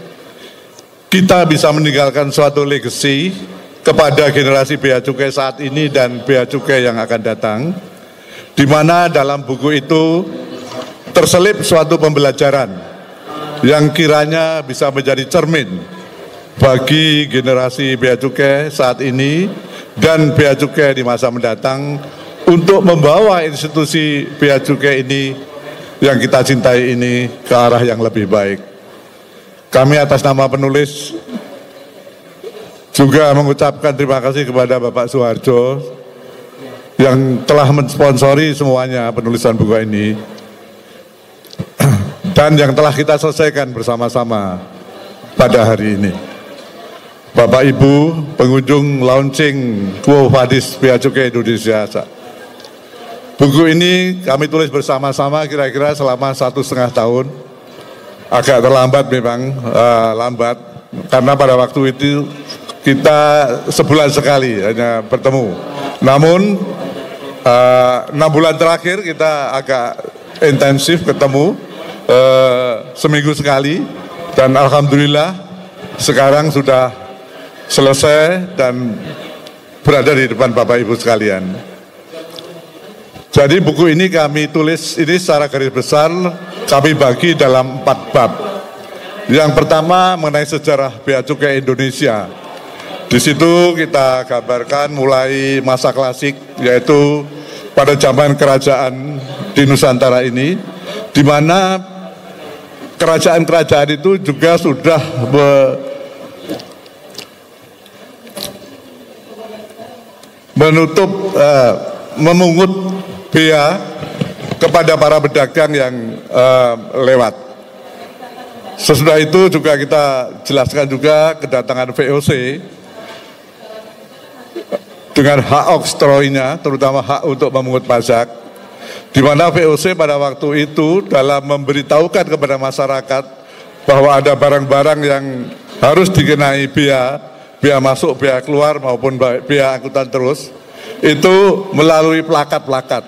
kita bisa meninggalkan suatu legacy kepada generasi Bea Cukai saat ini dan Bea Cukai yang akan datang, di mana dalam buku itu terselip suatu pembelajaran yang kiranya bisa menjadi cermin bagi generasi Bea Cukai saat ini dan Bea Cukai di masa mendatang untuk membawa institusi Bea Cukai ini yang kita cintai ini ke arah yang lebih baik. Kami atas nama penulis juga mengucapkan terima kasih kepada Bapak Soeharjo yang telah mensponsori semuanya penulisan buku ini dan yang telah kita selesaikan bersama-sama pada hari ini. Bapak Ibu pengunjung launching Quo Vadis Bea Cukai Indonesia, buku ini kami tulis bersama-sama kira-kira selama 1,5 tahun. Agak terlambat memang, lambat karena pada waktu itu kita sebulan sekali hanya bertemu. Namun 6 bulan terakhir kita agak intensif ketemu seminggu sekali dan alhamdulillah sekarang sudah selesai dan berada di depan Bapak Ibu sekalian. Jadi buku ini kami tulis ini secara garis besar kami bagi dalam 4 bab. Yang pertama mengenai sejarah Bea Cukai Indonesia Di situ kita gambarkan mulai masa klasik, yaitu pada zaman kerajaan di Nusantara ini, di mana kerajaan-kerajaan itu juga sudah memungut bea kepada para pedagang yang lewat. Sesudah itu juga kita jelaskan juga kedatangan VOC dengan hak oktroinya, terutama hak untuk memungut pajak, di mana VOC pada waktu itu dalam memberitahukan kepada masyarakat bahwa ada barang-barang yang harus dikenai bea masuk, bea keluar maupun bea angkutan terus, itu melalui plakat-plakat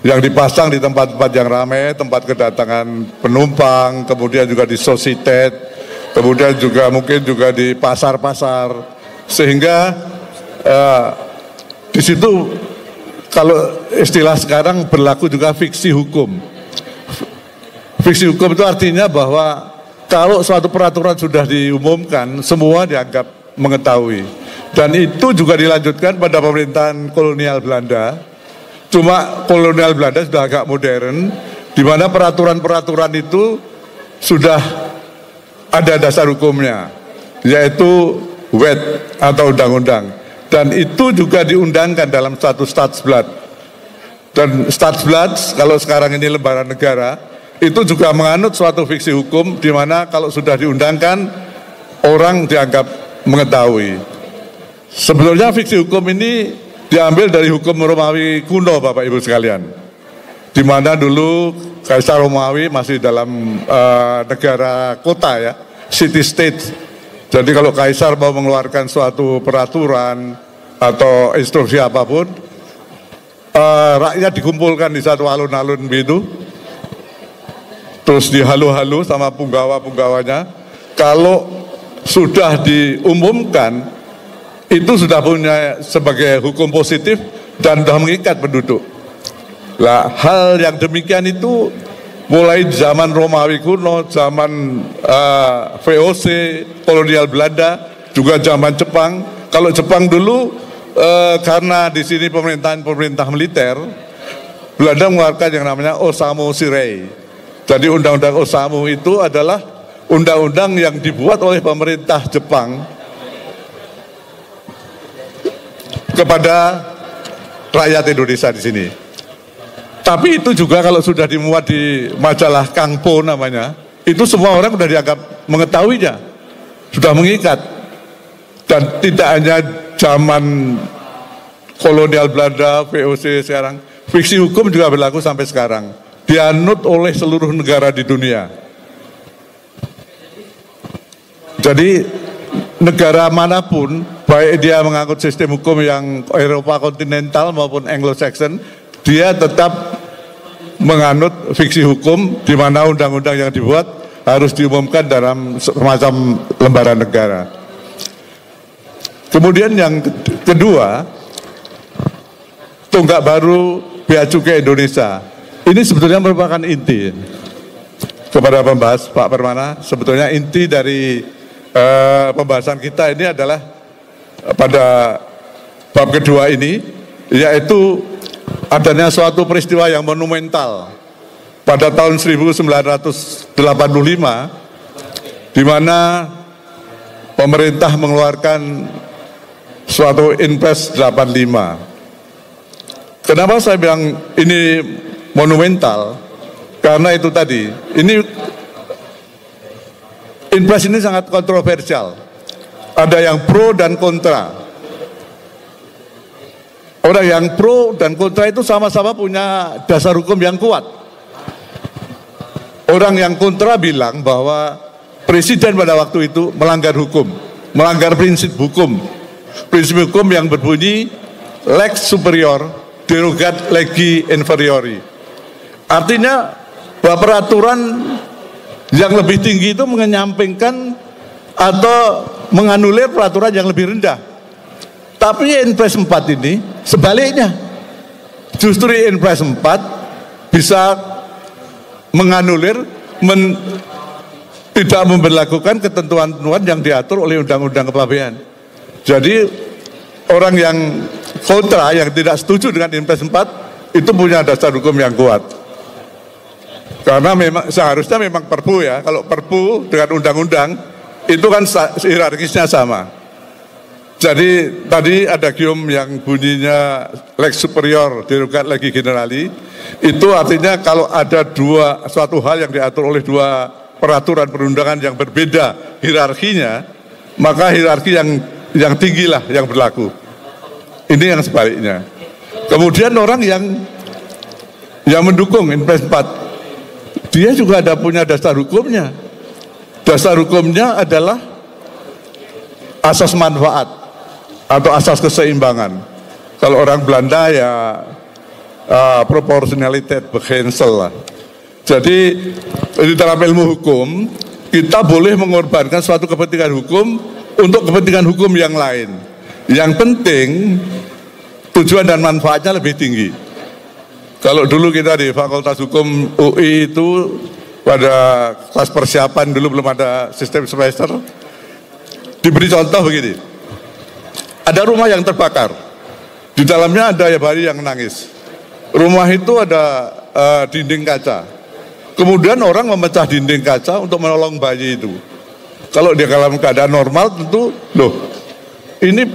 yang dipasang di tempat-tempat yang ramai, tempat kedatangan penumpang, kemudian juga di sositet, kemudian juga mungkin juga di pasar-pasar, sehingga di situ kalau istilah sekarang berlaku juga fiksi hukum. Fiksi hukum itu artinya bahwa kalau suatu peraturan sudah diumumkan, semua dianggap mengetahui. Dan itu juga dilanjutkan pada pemerintahan kolonial Belanda. Cuma kolonial Belanda sudah agak modern, di mana peraturan-peraturan itu sudah ada dasar hukumnya, yaitu wet atau undang-undang. Dan itu juga diundangkan dalam satu Stadsblad. Dan Stadsblad, kalau sekarang ini lembaran negara, itu juga menganut suatu fiksi hukum, di mana kalau sudah diundangkan, orang dianggap mengetahui. Sebetulnya fiksi hukum ini diambil dari hukum Romawi kuno, Bapak Ibu sekalian, di mana dulu Kaisar Romawi masih dalam negara kota ya, city state. Jadi kalau Kaisar mau mengeluarkan suatu peraturan atau instruksi apapun, rakyat dikumpulkan di satu alun-alun begitu, terus dihalu-halu sama punggawa-punggawanya. Kalau sudah diumumkan, itu sudah punya sebagai hukum positif dan sudah mengikat penduduk. Lah, hal yang demikian itu mulai zaman Romawi kuno, zaman VOC, kolonial Belanda, juga zaman Jepang. Kalau Jepang dulu karena di sini pemerintah militer, Belanda mengeluarkan yang namanya Osamu Shirei. Jadi undang-undang Osamu itu adalah undang-undang yang dibuat oleh pemerintah Jepang kepada rakyat Indonesia di sini. Tapi itu juga kalau sudah dimuat di majalah Kangpo namanya, itu semua orang sudah dianggap mengetahuinya, sudah mengikat. Dan tidak hanya zaman kolonial Belanda, VOC sekarang, fiksi hukum juga berlaku sampai sekarang. Dianut oleh seluruh negara di dunia. Jadi negara manapun, baik dia menganut sistem hukum yang Eropa kontinental maupun Anglo-Saxon, dia tetap menganut fiksi hukum, di mana undang-undang yang dibuat harus diumumkan dalam semacam lembaran negara. Kemudian yang kedua, tonggak baru Bea Cukai Indonesia. Ini sebetulnya merupakan inti. Kepada pembahas Pak Permana, sebetulnya inti dari pembahasan kita ini adalah pada bab kedua ini, yaitu adanya suatu peristiwa yang monumental pada tahun 1985, di mana pemerintah mengeluarkan suatu Inpres 85. Kenapa saya bilang ini monumental? Karena itu tadi, ini Inpres ini sangat kontroversial. Ada yang pro dan kontra. Orang yang pro dan kontra itu sama-sama punya dasar hukum yang kuat. Orang yang kontra bilang bahwa presiden pada waktu itu melanggar hukum, melanggar prinsip hukum. Prinsip hukum yang berbunyi lex superior derogat legi inferiori. Artinya bahwa peraturan yang lebih tinggi itu menyampingkan atau menganulir peraturan yang lebih rendah. Tapi Inpres 4 ini sebaliknya, justru Inpres 4 bisa menganulir, tidak memberlakukan ketentuan-ketentuan yang diatur oleh Undang-Undang Kepabaian. Jadi orang yang kontra, yang tidak setuju dengan Impres 4 itu punya dasar hukum yang kuat. Karena memang seharusnya memang Perpu ya, kalau Perpu dengan undang-undang itu kan hierarkisnya sama. Jadi tadi ada gium yang bunyinya lex superior derogat legi generali, itu artinya kalau ada suatu hal yang diatur oleh dua peraturan perundangan yang berbeda hierarkinya, maka hierarki yang tinggi lah yang berlaku. Ini yang sebaliknya. Kemudian orang yang mendukung Impres 4, dia juga ada punya dasar hukumnya. Dasar hukumnya adalah asas manfaat atau asas keseimbangan. Kalau orang Belanda ya proportionaliteit beginsel lah. Jadi di dalam ilmu hukum kita boleh mengorbankan suatu kepentingan hukum untuk kepentingan hukum yang lain. Yang penting tujuan dan manfaatnya lebih tinggi. Kalau dulu kita di Fakultas Hukum UI itu pada kelas persiapan dulu belum ada sistem semester, diberi contoh begini. Ada rumah yang terbakar, di dalamnya ada bayi yang menangis. Rumah itu ada dinding kaca. Kemudian orang memecah dinding kaca untuk menolong bayi itu. Kalau dia dalam keadaan normal tentu, loh ini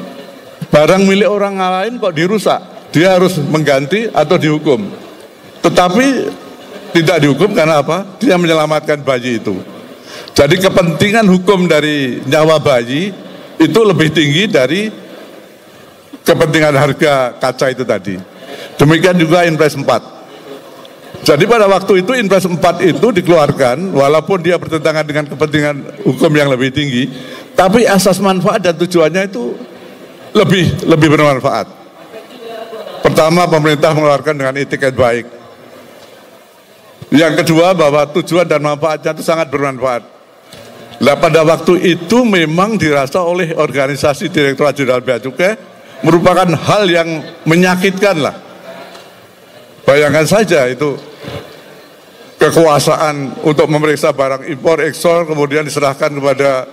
barang milik orang lain kok dirusak. Dia harus mengganti atau dihukum. Tetapi tidak dihukum karena apa? Dia menyelamatkan bayi itu. Jadi kepentingan hukum dari nyawa bayi itu lebih tinggi dari kepentingan harga kaca itu tadi. Demikian juga Impres 4. Jadi pada waktu itu Impres 4 itu dikeluarkan walaupun dia bertentangan dengan kepentingan hukum yang lebih tinggi, tapi asas manfaat dan tujuannya itu lebih bermanfaat. Pertama, pemerintah mengeluarkan dengan etik yang baik. Yang kedua, bahwa tujuan dan manfaatnya itu sangat bermanfaat. Nah, pada waktu itu memang dirasa oleh organisasi Direktorat Jenderal Bea Cukai merupakan hal yang menyakitkan lah. Bayangkan saja itu kekuasaan untuk memeriksa barang impor, ekspor, kemudian diserahkan kepada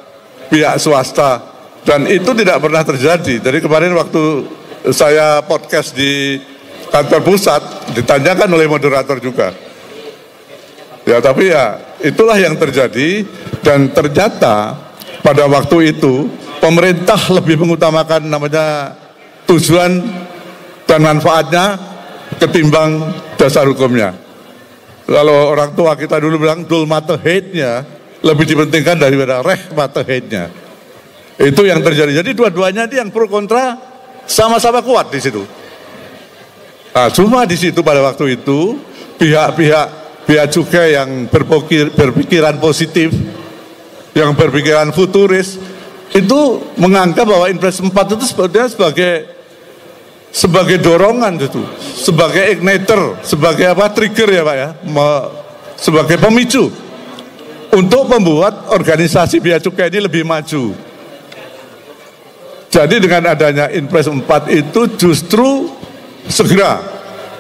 pihak swasta. Dan itu tidak pernah terjadi. Jadi kemarin waktu saya podcast di kantor pusat ditanyakan oleh moderator juga. Ya tapi ya itulah yang terjadi dan ternyata pada waktu itu pemerintah lebih mengutamakan namanya tujuan dan manfaatnya ketimbang dasar hukumnya. Kalau orang tua kita dulu bilang dul mateheidnya lebih dipentingkan daripada reh mateheidnya. Itu yang terjadi. Jadi dua-duanya itu yang pro kontra sama-sama kuat di situ. Nah, cuma di situ pada waktu itu pihak-pihak bea cukai yang berpikiran positif, yang berpikiran futuris, itu menganggap bahwa Impres 4 itu sebetulnya sebagai dorongan itu, sebagai igniter, sebagai trigger ya Pak ya, sebagai pemicu untuk membuat organisasi bea cukai ini lebih maju. Jadi dengan adanya Impres 4 itu justru segera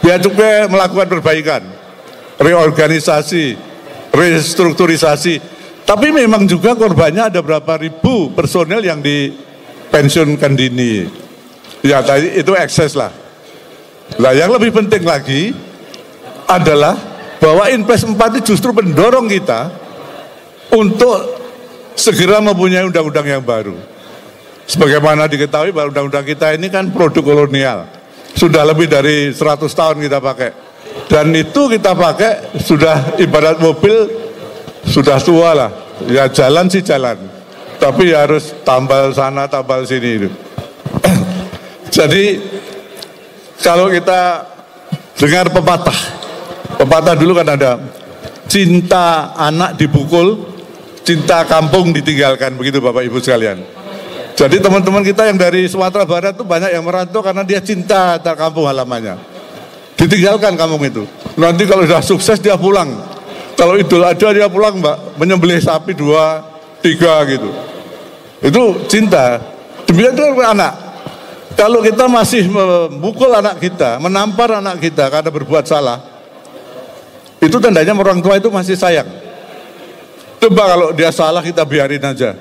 bea cukai melakukan perbaikan, reorganisasi, restrukturisasi. Tapi memang juga korbannya ada berapa ribu personel yang dipensiunkan dini. Ya tadi itu ekses lah. Nah yang lebih penting lagi adalah bahwa Impres 4 itu justru mendorong kita untuk segera mempunyai undang-undang yang baru. Sebagaimana diketahui bahwa undang-undang kita ini kan produk kolonial. Sudah lebih dari 100 tahun kita pakai. Dan itu kita pakai sudah ibarat mobil sudah tua lah. Ya jalan sih jalan. Tapi harus tambal sana, tambal sini. Jadi kalau kita dengar pepatah. Pepatah dulu kan ada cinta anak dipukul, cinta kampung ditinggalkan. Begitu Bapak Ibu sekalian. Jadi teman-teman kita yang dari Sumatera Barat itu banyak yang merantau karena dia cinta kampung halamannya. Ditinggalkan kampung itu. Nanti kalau sudah sukses dia pulang. Kalau Idul Adha dia pulang Mbak, menyembelih sapi 2, 3 gitu. Itu cinta. Demikian juga anak. Kalau kita masih memukul anak kita, menampar anak kita karena berbuat salah, itu tandanya orang tua itu masih sayang. Coba kalau dia salah kita biarin aja.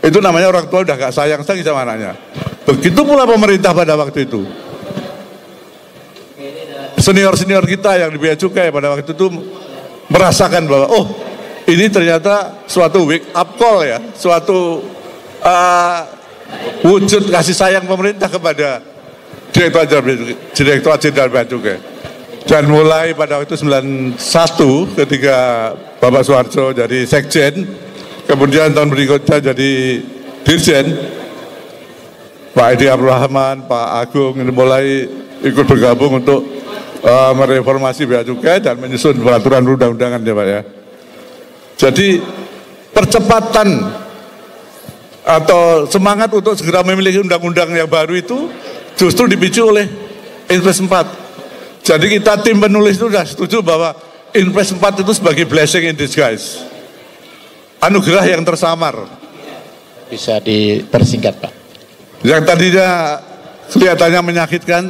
Itu namanya orang tua udah gak sayang sama anaknya. Begitu pula pemerintah pada waktu itu. Senior-senior kita yang di Bea Cukai pada waktu itu merasakan bahwa oh ini ternyata suatu wake up call ya, suatu wujud kasih sayang pemerintah kepada Direktorat Jenderal Bea Cukai. Dan mulai pada waktu 91 ketika Bapak Soeharto jadi Sekjen, kemudian tahun berikutnya jadi Dirjen, Pak Edi Abdurrahman, Pak Agung ini mulai ikut bergabung untuk mereformasi Bea Cukai dan menyusun peraturan undang-undangan ya Pak ya. Jadi percepatan atau semangat untuk segera memiliki undang-undang yang baru itu justru dipicu oleh Inpres 4. Jadi kita tim penulis itu sudah setuju bahwa Inpres 4 itu sebagai blessing in disguise, anugerah yang tersamar. Bisa dipersingkat Pak. Yang tadinya kelihatannya menyakitkan,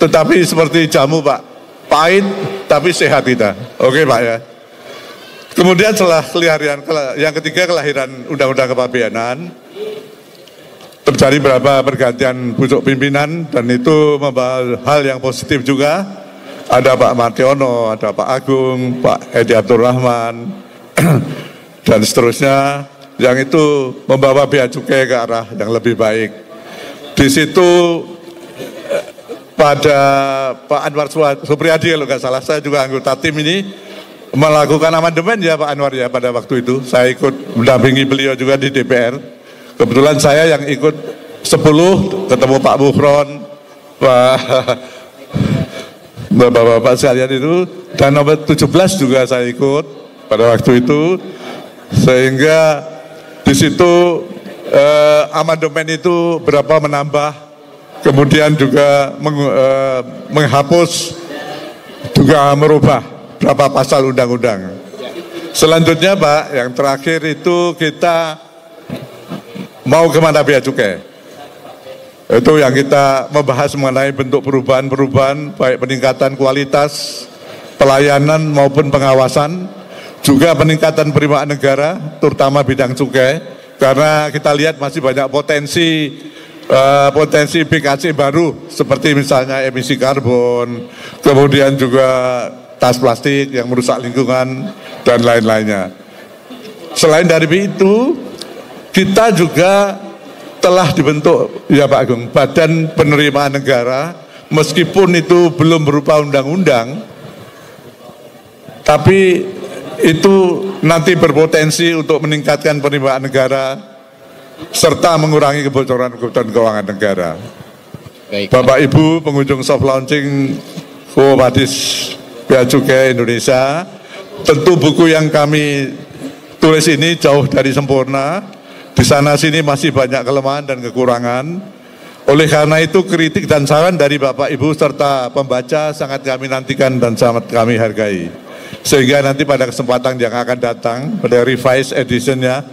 tetapi seperti jamu Pak, pahit tapi sehat kita. Oke Pak ya. Kemudian setelah yang ketiga kelahiran Undang-Undang Kepabeanan, terjadi beberapa pergantian pucuk pimpinan dan itu membawa hal yang positif juga. Ada Pak Martiono, ada Pak Agung, Pak Edi Abdurrahman dan seterusnya, yang itu membawa Bea Cukai ke arah yang lebih baik. Di situ pada Pak Anwar Supriyadi kalau nggak salah, saya juga anggota tim ini melakukan amandemen ya Pak Anwar ya pada waktu itu. Saya ikut mendampingi beliau juga di DPR. Kebetulan saya yang ikut 10 ketemu Pak Bukhron, Bapak-bapak sekalian itu, dan nomor 17 juga saya ikut pada waktu itu, sehingga di situ amandemen itu berapa menambah, kemudian juga menghapus, juga merubah berapa pasal undang-undang. Selanjutnya Pak, yang terakhir itu kita mau kemana Bea Cukai. Itu yang kita membahas mengenai bentuk perubahan-perubahan, baik peningkatan kualitas pelayanan maupun pengawasan, juga peningkatan penerimaan negara, terutama bidang cukai, karena kita lihat masih banyak potensi BKC baru, seperti misalnya emisi karbon, kemudian juga tas plastik yang merusak lingkungan, dan lain-lainnya. Selain dari itu, kita juga telah dibentuk ya Pak Agung Badan Penerimaan Negara, meskipun itu belum berupa undang-undang, tapi itu nanti berpotensi untuk meningkatkan penerimaan negara serta mengurangi kebocoran-kebocoran keuangan negara. Baik. Bapak Ibu pengunjung soft launching Quo Vadis Bea Cukai Indonesia, tentu buku yang kami tulis ini jauh dari sempurna. Di sana sini masih banyak kelemahan dan kekurangan. Oleh karena itu kritik dan saran dari Bapak Ibu serta pembaca sangat kami nantikan dan sangat kami hargai. Sehingga nanti pada kesempatan yang akan datang pada revised editionnya,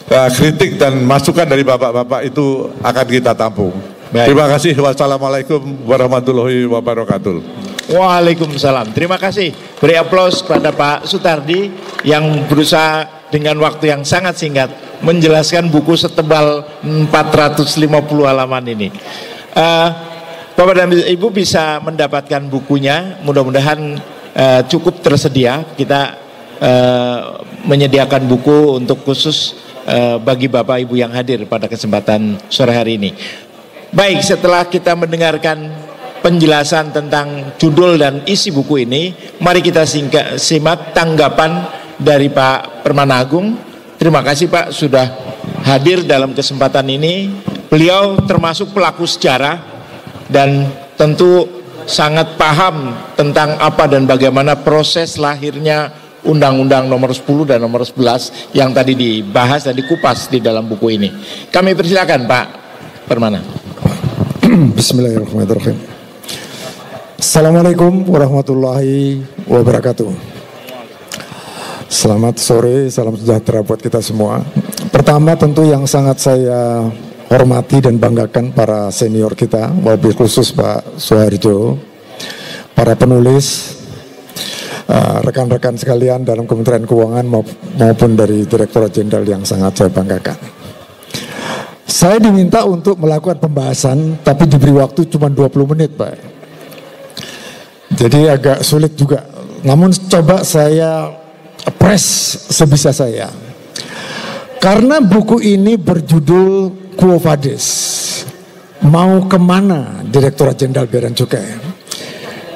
kritik dan masukan dari Bapak-Bapak itu akan kita tampung. Baik. Terima kasih. Wassalamualaikum warahmatullahi wabarakatuh. Waalaikumsalam. Terima kasih. Beri aplaus kepada Pak Sutardi yang berusaha dengan waktu yang sangat singkat menjelaskan buku setebal 450 halaman ini. Bapak dan Ibu bisa mendapatkan bukunya, mudah-mudahan cukup tersedia. Kita menyediakan buku untuk khusus bagi Bapak Ibu yang hadir pada kesempatan sore hari ini. Baik, setelah kita mendengarkan penjelasan tentang judul dan isi buku ini, mari kita simak tanggapan dari Pak Permana Agung. Terima kasih Pak sudah hadir dalam kesempatan ini. Beliau termasuk pelaku sejarah dan tentu sangat paham tentang apa dan bagaimana proses lahirnya Undang-Undang nomor 10 dan nomor 11 yang tadi dibahas dan dikupas di dalam buku ini. Kami persilakan Pak Permana. Bismillahirrahmanirrahim. Assalamualaikum warahmatullahi wabarakatuh. Selamat sore, salam sejahtera buat kita semua. Pertama tentu yang sangat saya hormati dan banggakan para senior kita, wabil khusus Pak Soeharto, para penulis, rekan-rekan sekalian dalam Kementerian Keuangan maupun dari Direktorat Jenderal yang sangat saya banggakan. Saya diminta untuk melakukan pembahasan, tapi diberi waktu cuma 20 menit, Pak. Jadi agak sulit juga. Namun coba saya press sebisa saya. Karena buku ini berjudul Quo Vadis, mau kemana Direktorat Jenderal Bea dan Cukai.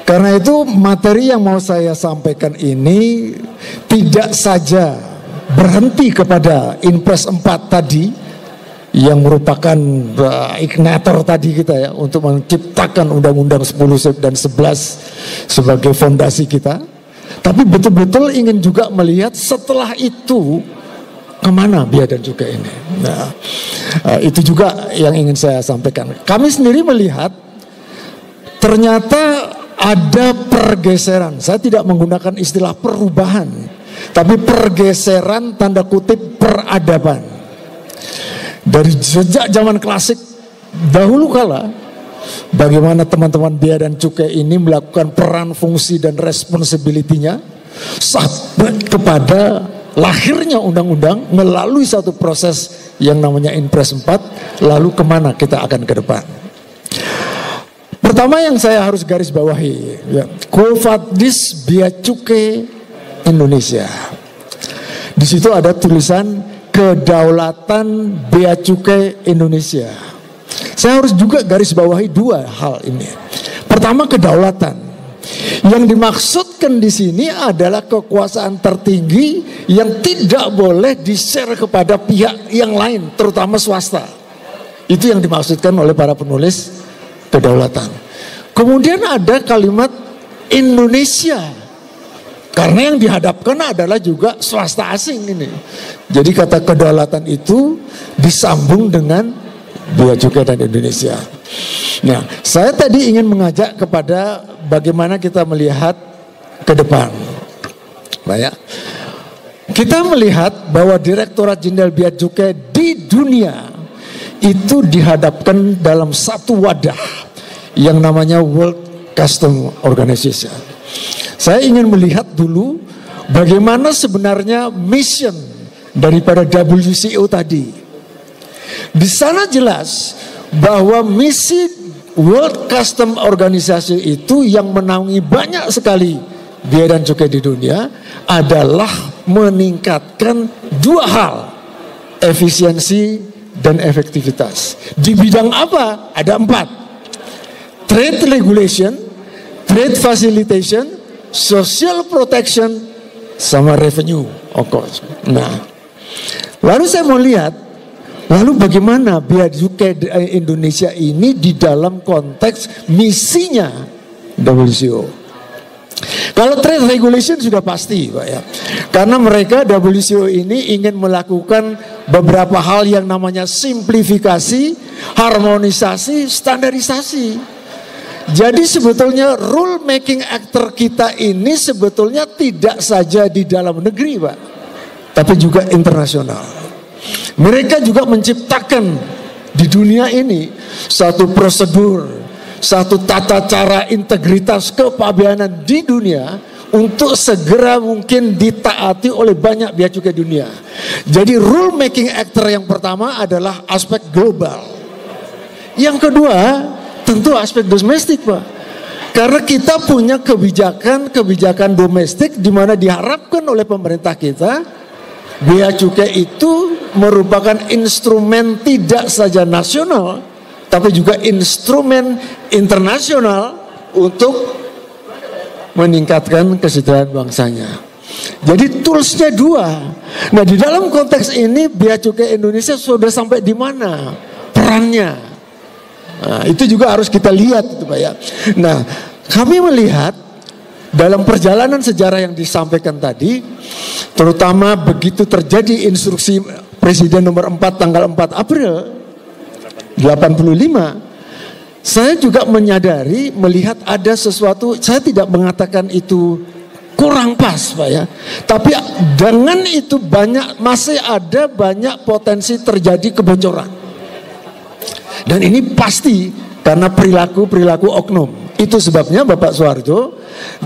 Karena itu materi yang mau saya sampaikan ini tidak saja berhenti kepada Inpres 4 tadi yang merupakan ignitor tadi kita ya untuk menciptakan Undang-Undang 10 dan 11 sebagai fondasi kita, tapi betul-betul ingin juga melihat setelah itu kemana Bea dan Cukai ini. Nah, itu juga yang ingin saya sampaikan. Kami sendiri melihat ternyata ada pergeseran. Saya tidak menggunakan istilah perubahan, tapi pergeseran tanda kutip peradaban. Dari sejak zaman klasik dahulu kala, bagaimana teman-teman Bea dan Cukai ini melakukan peran, fungsi dan responsibility-nya sampai kepada lahirnya undang-undang melalui satu proses yang namanya Inpres 4. Lalu kemana kita akan ke depan? Pertama yang saya harus garis bawahi, ya, Quo Vadis Bea Cukai Indonesia. Di situ ada tulisan kedaulatan Bea Cukai Indonesia. Saya harus juga garis bawahi dua hal ini. Pertama, kedaulatan. Yang dimaksudkan di sini adalah kekuasaan tertinggi yang tidak boleh di-share kepada pihak yang lain, terutama swasta. Itu yang dimaksudkan oleh para penulis kedaulatan. Kemudian ada kalimat Indonesia, karena yang dihadapkan adalah juga swasta asing ini. Jadi kata kedaulatan itu disambung dengan Bea Cukai dan Indonesia. Nah, saya tadi ingin mengajak kepada bagaimana kita melihat ke depan. Baik. Kita melihat bahwa Direktorat Jenderal Bea Cukai di dunia itu dihadapkan dalam satu wadah yang namanya World Customs Organization. Saya ingin melihat dulu bagaimana sebenarnya mission daripada WCO tadi. Di sana jelas bahwa misi World Customs Organization itu yang menaungi banyak sekali bea dan cukai di dunia adalah meningkatkan dua hal, efisiensi dan efektivitas. Di bidang apa? Ada 4. Trade regulation, trade facilitation, social protection, sama revenue, of course. Nah, lalu saya mau lihat, lalu bagaimana bea cukai Indonesia ini di dalam konteks misinya WCO. Kalau trade regulation sudah pasti, Pak ya. Karena mereka WCO ini ingin melakukan beberapa hal yang namanya simplifikasi, harmonisasi, standarisasi. Jadi sebetulnya rule making actor kita ini sebetulnya tidak saja di dalam negeri, Pak, tapi juga internasional. Mereka juga menciptakan di dunia ini satu prosedur, satu tata cara integritas kepabeanan di dunia untuk segera mungkin ditaati oleh banyak bea cukai dunia. Jadi rule making actor yang pertama adalah aspek global. Yang kedua tentu aspek domestik, Pak. Karena kita punya kebijakan domestik di mana diharapkan oleh pemerintah kita bea cukai itu merupakan instrumen tidak saja nasional tapi juga instrumen internasional untuk meningkatkan kesejahteraan bangsanya. Jadi toolsnya dua. Nah, di dalam konteks ini bea cukai Indonesia sudah sampai di mana perannya? Nah, itu juga harus kita lihat itu, Pak ya. Nah, kami melihat dalam perjalanan sejarah yang disampaikan tadi, terutama begitu terjadi instruksi Presiden nomor 4 tanggal 4 April 85, saya juga menyadari melihat ada sesuatu, saya tidak mengatakan itu kurang pas, Pak ya, tapi dengan itu masih ada banyak potensi terjadi kebocoran. Dan ini pasti karena perilaku oknum. Itu sebabnya Bapak Soeharto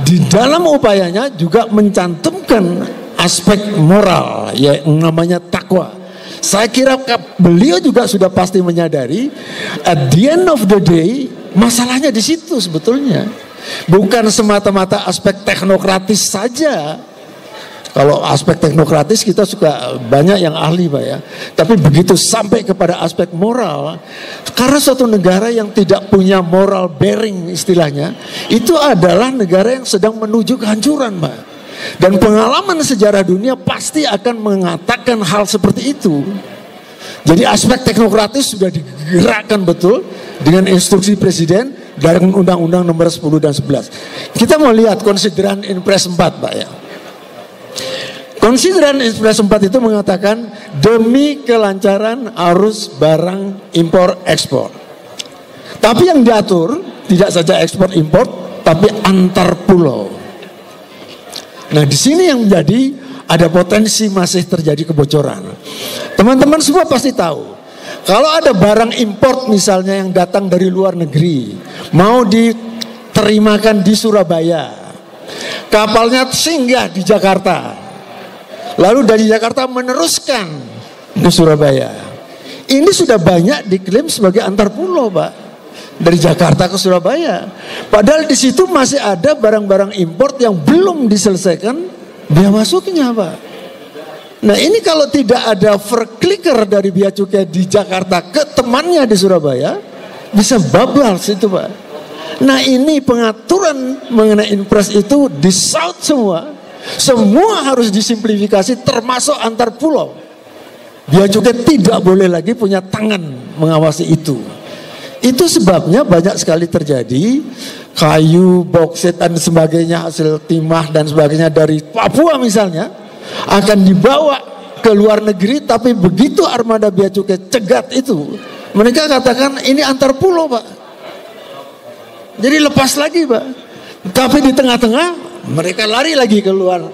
di dalam upayanya juga mencantumkan aspek moral yang namanya takwa. Saya kira beliau juga sudah pasti menyadari at the end of the day masalahnya di situ sebetulnya. Bukan semata-mata aspek teknokratis saja. Kalau aspek teknokratis kita suka banyak yang ahli Pak ya. Tapi begitu sampai kepada aspek moral, karena suatu negara yang tidak punya moral bearing istilahnya, itu adalah negara yang sedang menuju kehancuran Pak. Dan pengalaman sejarah dunia pasti akan mengatakan hal seperti itu. Jadi aspek teknokratis sudah digerakkan betul dengan instruksi presiden dari Undang-Undang nomor 10 dan 11. Kita mau lihat konsideran Impres 4 Pak ya. Konsideran Impres 4 itu mengatakan demi kelancaran arus barang impor ekspor. Tapi yang diatur tidak saja ekspor impor, tapi antar pulau. Nah di sini yang menjadi ada potensi masih terjadi kebocoran. Teman-teman semua pasti tahu, kalau ada barang import misalnya yang datang dari luar negeri, mau diterimakan di Surabaya, kapalnya singgah di Jakarta. Lalu dari Jakarta meneruskan ke Surabaya. Ini sudah banyak diklaim sebagai antar pulau, Pak. Dari Jakarta ke Surabaya. Padahal di situ masih ada barang-barang import yang belum diselesaikan biaya masuknya, Pak. Nah ini kalau tidak ada verkliker dari bea cukai di Jakarta ke temannya di Surabaya, bisa bablas itu, Pak. Nah ini pengaturan mengenai impres itu disaut semua. Semua harus disimplifikasi termasuk antar pulau. Bea cukai tidak boleh lagi punya tangan mengawasi itu. Itu sebabnya banyak sekali terjadi kayu, boksit dan sebagainya, hasil timah dan sebagainya dari Papua misalnya akan dibawa ke luar negeri, tapi begitu armada bea cukai cegat itu, mereka katakan ini antar pulau, Pak. Jadi lepas lagi, Pak. Tapi di tengah-tengah mereka lari lagi ke luar.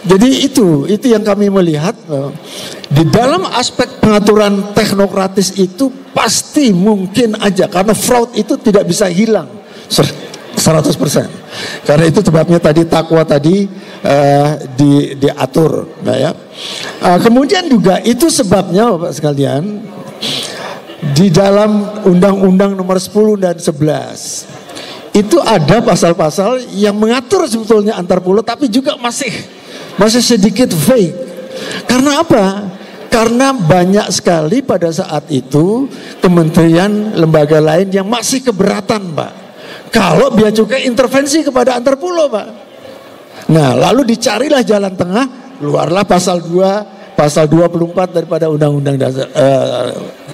Jadi itu yang kami melihat di dalam aspek pengaturan teknokratis itu pasti mungkin aja, karena fraud itu tidak bisa hilang 100%. Karena itu sebabnya tadi takwa tadi diatur, nah ya. Kemudian juga itu sebabnya Bapak sekalian, di dalam Undang-Undang nomor 10 dan 11 itu ada pasal-pasal yang mengatur sebetulnya antar pulau, tapi juga masih sedikit vague. Karena apa? Karena banyak sekali pada saat itu kementerian, lembaga lain yang masih keberatan, Pak, kalau bea cukai intervensi kepada antar pulau, Pak. Nah, lalu dicarilah jalan tengah, keluarlah pasal 2, pasal 24 daripada Undang-Undang Dasar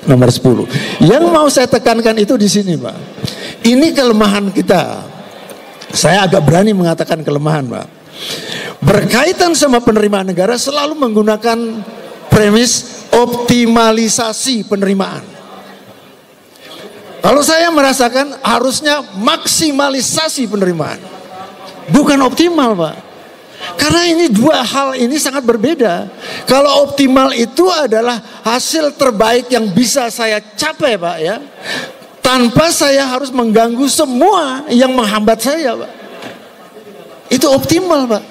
nomor 10. Yang mau saya tekankan itu di sini, Pak. Ini kelemahan kita. Saya agak berani mengatakan kelemahan, Pak. Berkaitan sama penerimaan negara selalu menggunakan premis optimalisasi penerimaan. Kalau saya merasakan harusnya maksimalisasi penerimaan, bukan optimal, Pak. Karena ini dua hal ini sangat berbeda. Kalau optimal itu adalah hasil terbaik yang bisa saya capai, Pak, ya, tanpa saya harus mengganggu semua yang menghambat saya, Pak. Itu optimal, Pak.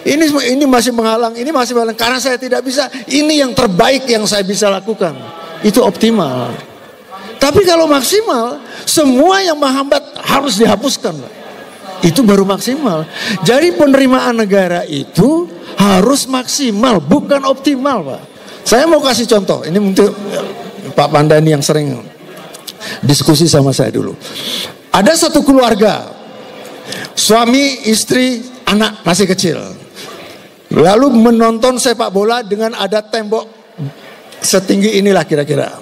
Ini masih menghalang, ini masih menghalang karena saya tidak bisa. Ini yang terbaik yang saya bisa lakukan. Itu optimal. Tapi kalau maksimal, semua yang menghambat harus dihapuskan, Pak. Itu baru maksimal. Jadi penerimaan negara itu harus maksimal, bukan optimal, Pak. Saya mau kasih contoh. Ini mungkin Pak Pandani yang sering diskusi sama saya dulu. Ada satu keluarga, suami, istri, anak masih kecil, lalu menonton sepak bola dengan ada tembok setinggi inilah kira-kira.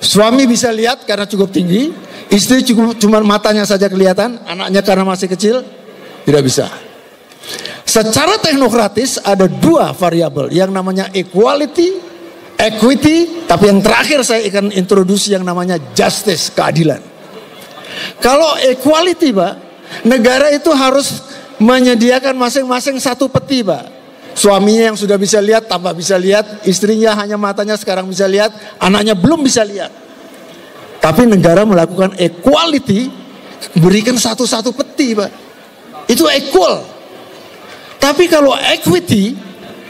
Suami bisa lihat karena cukup tinggi, istri cuma matanya saja kelihatan, anaknya karena masih kecil tidak bisa. Secara teknokratis ada dua variabel yang namanya equality, equity, tapi yang terakhir saya akan introduksi yang namanya justice, keadilan. Kalau equality, Pak, negara itu harus menyediakan masing-masing satu peti, Pak. Suaminya yang sudah bisa lihat tambah bisa lihat, istrinya hanya matanya sekarang bisa lihat, anaknya belum bisa lihat. Tapi negara melakukan equality berikan satu-satu peti, Pak. Itu equal. Tapi kalau equity,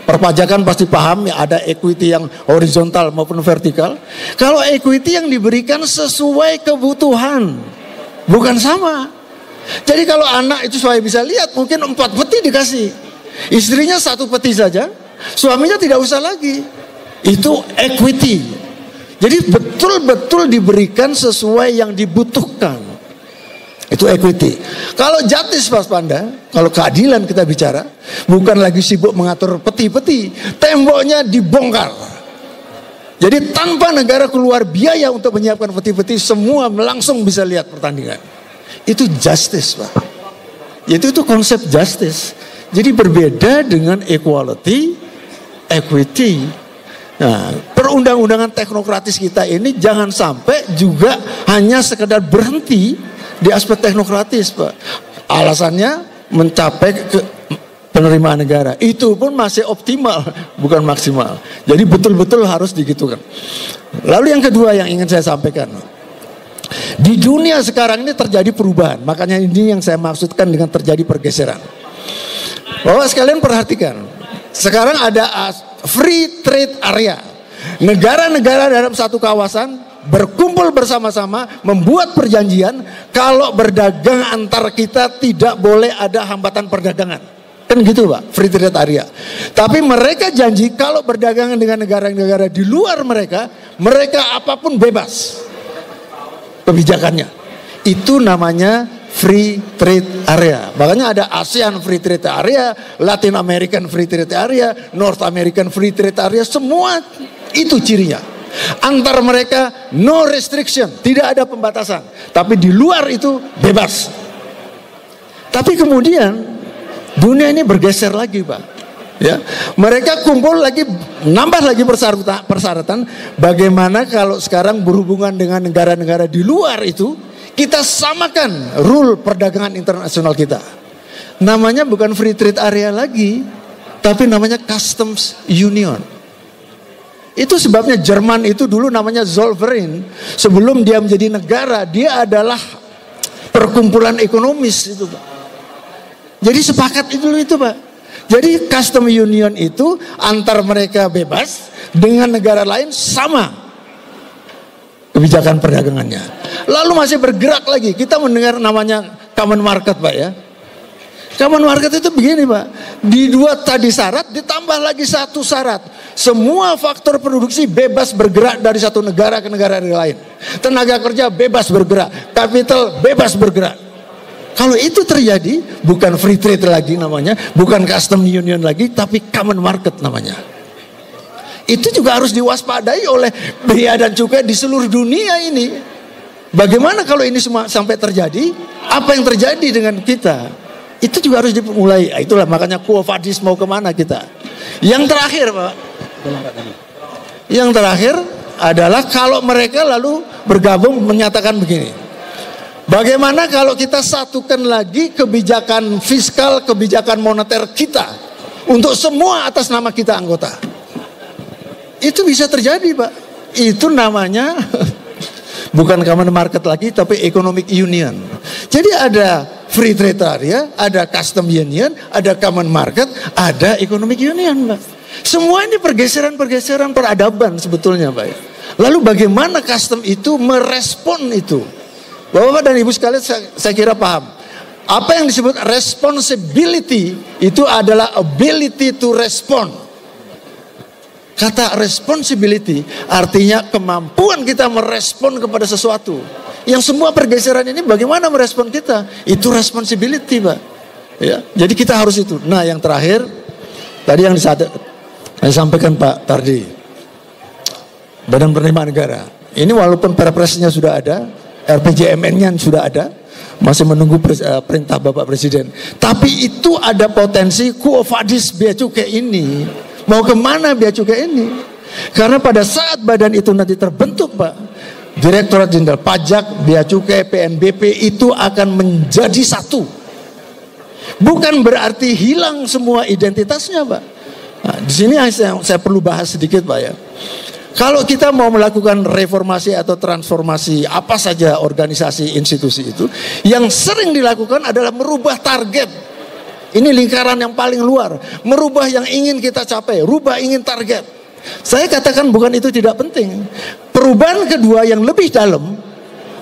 perpajakan pasti paham ya, ada equity yang horizontal maupun vertikal. Kalau equity yang diberikan sesuai kebutuhan, bukan sama. Jadi kalau anak itu supaya bisa lihat, mungkin 4 peti dikasih. Istrinya 1 peti saja, suaminya tidak usah lagi. Itu equity. Jadi betul-betul diberikan sesuai yang dibutuhkan. Itu equity. Kalau justice, Mas Panda, kalau keadilan kita bicara, bukan lagi sibuk mengatur peti-peti, temboknya dibongkar. Jadi tanpa negara keluar biaya untuk menyiapkan peti-peti, semua langsung bisa lihat pertandingan. Itu justice, Pak. Itu konsep justice. Jadi berbeda dengan equality, equity. Nah, perundang-undangan teknokratis kita ini jangan sampai juga hanya sekedar berhenti di aspek teknokratis, Pak. Alasannya mencapai ke penerimaan negara. Itu pun masih optimal, bukan maksimal. Jadi betul-betul harus digitukan. Lalu yang kedua yang ingin saya sampaikan. Di dunia sekarang ini terjadi perubahan. Makanya ini yang saya maksudkan dengan terjadi pergeseran. Bapak sekalian perhatikan. Sekarang ada free trade area. Negara-negara dalam satu kawasan berkumpul bersama-sama membuat perjanjian kalau berdagang antar kita tidak boleh ada hambatan perdagangan. Kan gitu, Pak, free trade area. Tapi mereka janji kalau berdagangan dengan negara-negara di luar mereka apapun bebas kebijakannya. Itu namanya free trade area. Makanya ada ASEAN free trade area, Latin American free trade area, North American free trade area, semua itu cirinya. Antar mereka no restriction, tidak ada pembatasan. Tapi di luar itu bebas. Tapi kemudian dunia ini bergeser lagi, Pak. Ya, mereka kumpul lagi, nambah lagi persyaratan. Bagaimana kalau sekarang berhubungan dengan negara-negara di luar itu, kita samakan rule perdagangan internasional kita. Namanya bukan free trade area lagi, tapi namanya customs union. Itu sebabnya Jerman itu dulu namanya Zollverein. Sebelum dia menjadi negara, dia adalah perkumpulan ekonomis itu, Pak. Jadi sepakat itu, Pak. Jadi custom union itu antar mereka bebas, dengan negara lain sama kebijakan perdagangannya. Lalu masih bergerak lagi. Kita mendengar namanya common market, Pak, ya. Common market itu begini, Pak. Di 2 tadi syarat ditambah lagi 1 syarat. Semua faktor produksi bebas bergerak dari satu negara ke negara lain. Tenaga kerja bebas bergerak, kapital bebas bergerak. Kalau itu terjadi, bukan free trade lagi namanya, bukan custom union lagi, tapi common market namanya. Itu juga harus diwaspadai oleh bea dan cukai di seluruh dunia ini. Bagaimana kalau ini semua sampai terjadi? Apa yang terjadi dengan kita? Itu juga harus dimulai. Itulah makanya Quo Vadis mau kemana kita. Yang terakhir, Pak. Yang terakhir adalah kalau mereka lalu bergabung menyatakan begini. Bagaimana kalau kita satukan lagi kebijakan fiskal, kebijakan moneter kita untuk semua atas nama kita anggota. Itu bisa terjadi, Pak. Itu namanya bukan common market lagi, tapi economic union. Jadi ada free trade area, ada custom union, ada common market, ada economic union, Pak. Semua ini pergeseran-pergeseran peradaban sebetulnya, Pak. Lalu bagaimana custom itu merespon itu? Bapak dan Ibu sekalian, saya kira paham. Apa yang disebut responsibility itu adalah ability to respond. Kata responsibility artinya kemampuan kita merespon kepada sesuatu. Yang semua pergeseran ini bagaimana merespon kita? Itu responsibility, Pak. Ya, jadi kita harus itu. Nah, yang terakhir tadi yang saya sampaikan Pak Tardi, Badan Penerimaan Negara. Ini walaupun perpresnya sudah ada, RPJMN-nya sudah ada, masih menunggu perintah Bapak Presiden. Tapi itu ada potensi Quo Vadis bea cukai ini. Mau kemana bea cukai ini? Karena pada saat badan itu nanti terbentuk, Pak, Direktorat Jenderal Pajak, Bea Cukai, PNBP itu akan menjadi satu. Bukan berarti hilang semua identitasnya, Pak. Nah, di sini saya perlu bahas sedikit, Pak, ya. Kalau kita mau melakukan reformasi atau transformasi apa saja organisasi institusi itu, yang sering dilakukan adalah merubah target. Ini lingkaran yang paling luar, merubah yang ingin kita capai, rubah ingin target. Saya katakan bukan itu tidak penting. Perubahan kedua yang lebih dalam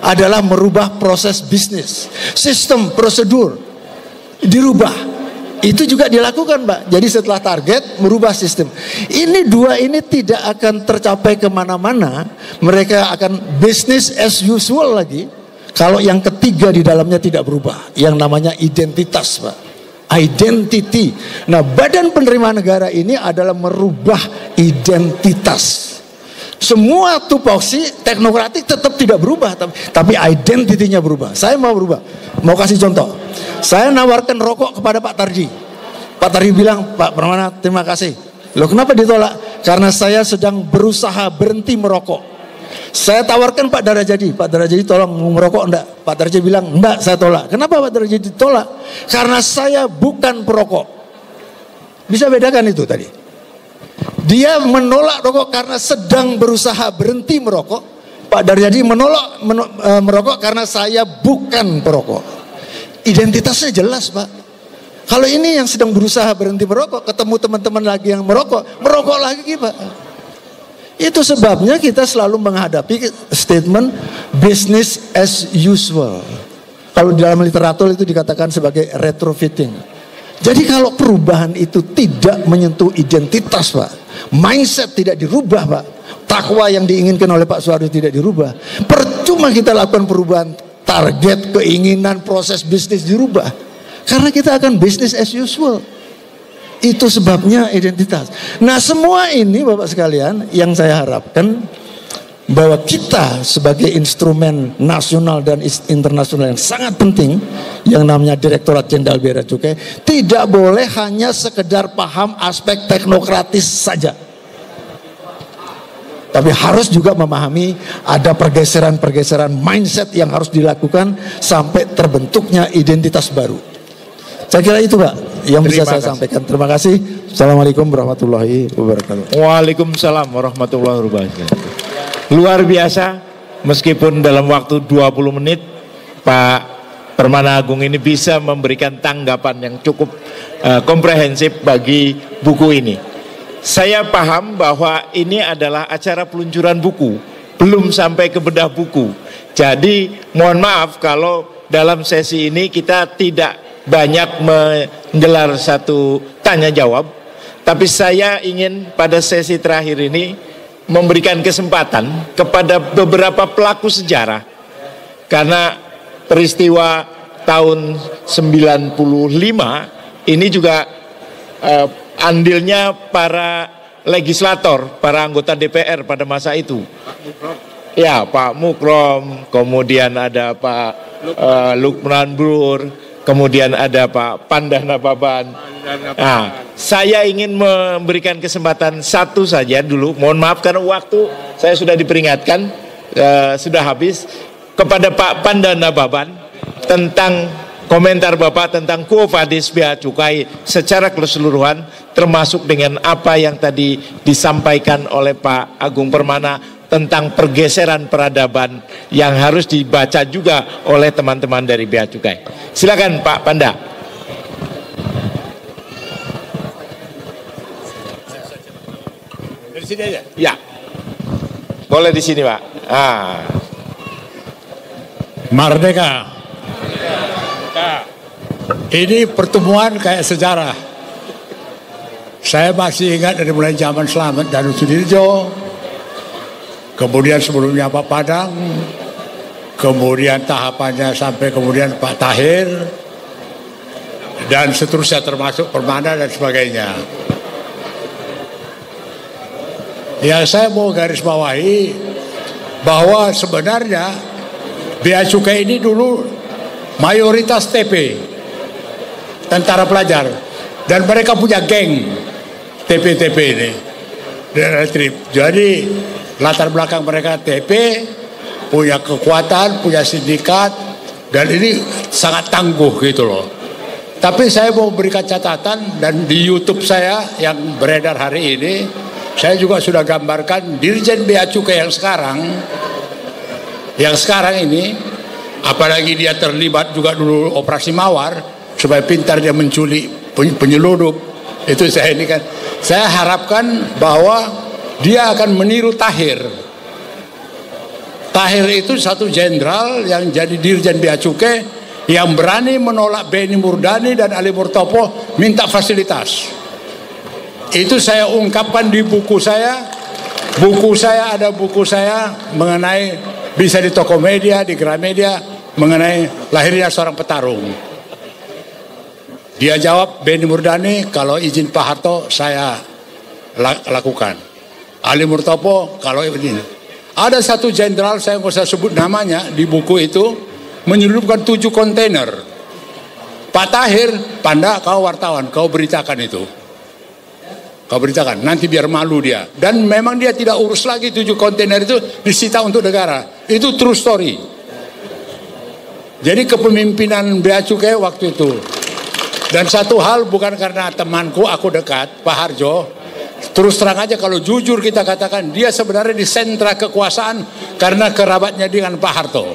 adalah merubah proses bisnis, sistem, prosedur dirubah. Itu juga dilakukan, Pak. Jadi setelah target, merubah sistem. Ini dua ini tidak akan tercapai kemana-mana. Mereka akan business as usual lagi. Kalau yang ketiga di dalamnya tidak berubah. Yang namanya identitas, Pak. Identity. Nah, badan penerima negara ini adalah merubah identitas. Semua tupoksi teknokratik tetap tidak berubah, tapi identitinya berubah. Saya mau berubah. Mau kasih contoh. Saya nawarkan rokok kepada Pak Tarji. Pak Tarji bilang, Pak Permana terima kasih. Loh kenapa ditolak? Karena saya sedang berusaha berhenti merokok. Saya tawarkan Pak Darajadi. Pak Darajadi tolong merokok enggak? Pak Darajadi bilang enggak, saya tolak. Kenapa Pak Darajadi ditolak? Karena saya bukan perokok. Bisa bedakan itu tadi. Dia menolak rokok karena sedang berusaha berhenti merokok. Pak Darajadi menolak merokok karena saya bukan perokok. Identitasnya jelas, Pak. Kalau ini yang sedang berusaha berhenti merokok, ketemu teman-teman lagi yang merokok lagi, Pak. Itu sebabnya kita selalu menghadapi statement business as usual. Kalau di dalam literatur itu dikatakan sebagai retrofitting. Jadi kalau perubahan itu tidak menyentuh identitas, Pak, mindset tidak dirubah, Pak, takwa yang diinginkan oleh Pak Soeharto tidak dirubah, percuma kita lakukan perubahan. Target, keinginan, proses bisnis dirubah. Karena kita akan business as usual. Itu sebabnya identitas. Nah, semua ini Bapak sekalian yang saya harapkan bahwa kita sebagai instrumen nasional dan internasional yang sangat penting, yang namanya Direktorat Jenderal Bea dan Cukai, tidak boleh hanya sekedar paham aspek teknokratis saja. Tapi harus juga memahami ada pergeseran-pergeseran mindset yang harus dilakukan sampai terbentuknya identitas baru. Saya kira itu, Pak, yang bisa saya sampaikan. Terima kasih. Assalamualaikum warahmatullahi wabarakatuh. Waalaikumsalam warahmatullahi wabarakatuh. Luar biasa, meskipun dalam waktu 20 menit Pak Permana Agung ini bisa memberikan tanggapan yang cukup komprehensif bagi buku ini. Saya paham bahwa ini adalah acara peluncuran buku, belum sampai ke bedah buku. Jadi mohon maaf kalau dalam sesi ini kita tidak banyak menggelar satu tanya jawab. Tapi saya ingin pada sesi terakhir ini memberikan kesempatan kepada beberapa pelaku sejarah. Karena peristiwa tahun 95 ini juga andilnya para legislator, para anggota DPR pada masa itu. Ya, Pak Mukrom, kemudian ada Pak Lukman Brur, kemudian ada Pak Pandana Baban. Nah, saya ingin memberikan kesempatan satu saja dulu. Mohon maaf karena waktu saya sudah diperingatkan, sudah habis, kepada Pak Pandana Baban tentang komentar Bapak tentang Quo Vadis Bea Cukai secara keseluruhan, termasuk dengan apa yang tadi disampaikan oleh Pak Agung Permana tentang pergeseran peradaban yang harus dibaca juga oleh teman-teman dari Bea Cukai. Silakan Pak Panda. Dari sini aja? Ya. Boleh di sini, Pak. Merdeka. Ini pertemuan kayak sejarah. Saya masih ingat dari mulai zaman Slamet dan Sudirjo, kemudian sebelumnya Pak Padang, kemudian tahapannya sampai kemudian Pak Tahir, dan seterusnya termasuk Permana dan sebagainya. Ya, saya mau garis bawahi bahwa sebenarnya Bea Cukai ini dulu mayoritas TP, tentara pelajar, dan mereka punya geng TP-TP ini. Jadi latar belakang mereka TP, punya kekuatan, punya sindikat, dan ini sangat tangguh gitu loh. Tapi saya mau berikan catatan, dan di YouTube saya yang beredar hari ini, saya juga sudah gambarkan Dirjen Bea Cukai yang sekarang ini, apalagi dia terlibat juga dulu operasi Mawar supaya pintar dia menculik penyeludup. Itu saya harapkan bahwa dia akan meniru Tahir. Tahir itu satu jenderal yang jadi Dirjen Bea Cukai yang berani menolak Benny Murdani dan Ali Murtopo minta fasilitas. Itu saya ungkapkan di buku saya. Ada buku saya mengenai, bisa di Tokomedia, di Gramedia, mengenai lahirnya seorang petarung. Dia jawab, Benny Murdani kalau izin Pak Harto saya lakukan. Ali Murtopo kalau ini. Ada satu jenderal, saya nggak usah sebut namanya, di buku itu menyelundupkan 7 kontainer. Pak Tahir, Panda, kau wartawan, kau beritakan itu. Kau beritakan, nanti biar malu dia. Dan memang dia tidak urus lagi 7 kontainer itu disita untuk negara. Itu true story. Jadi kepemimpinan Bea Cukai waktu itu. Dan satu hal, bukan karena temanku, aku dekat, Pak Harjo. Terus terang aja kalau jujur kita katakan, dia sebenarnya di sentra kekuasaan karena kerabatnya dengan Pak Harto.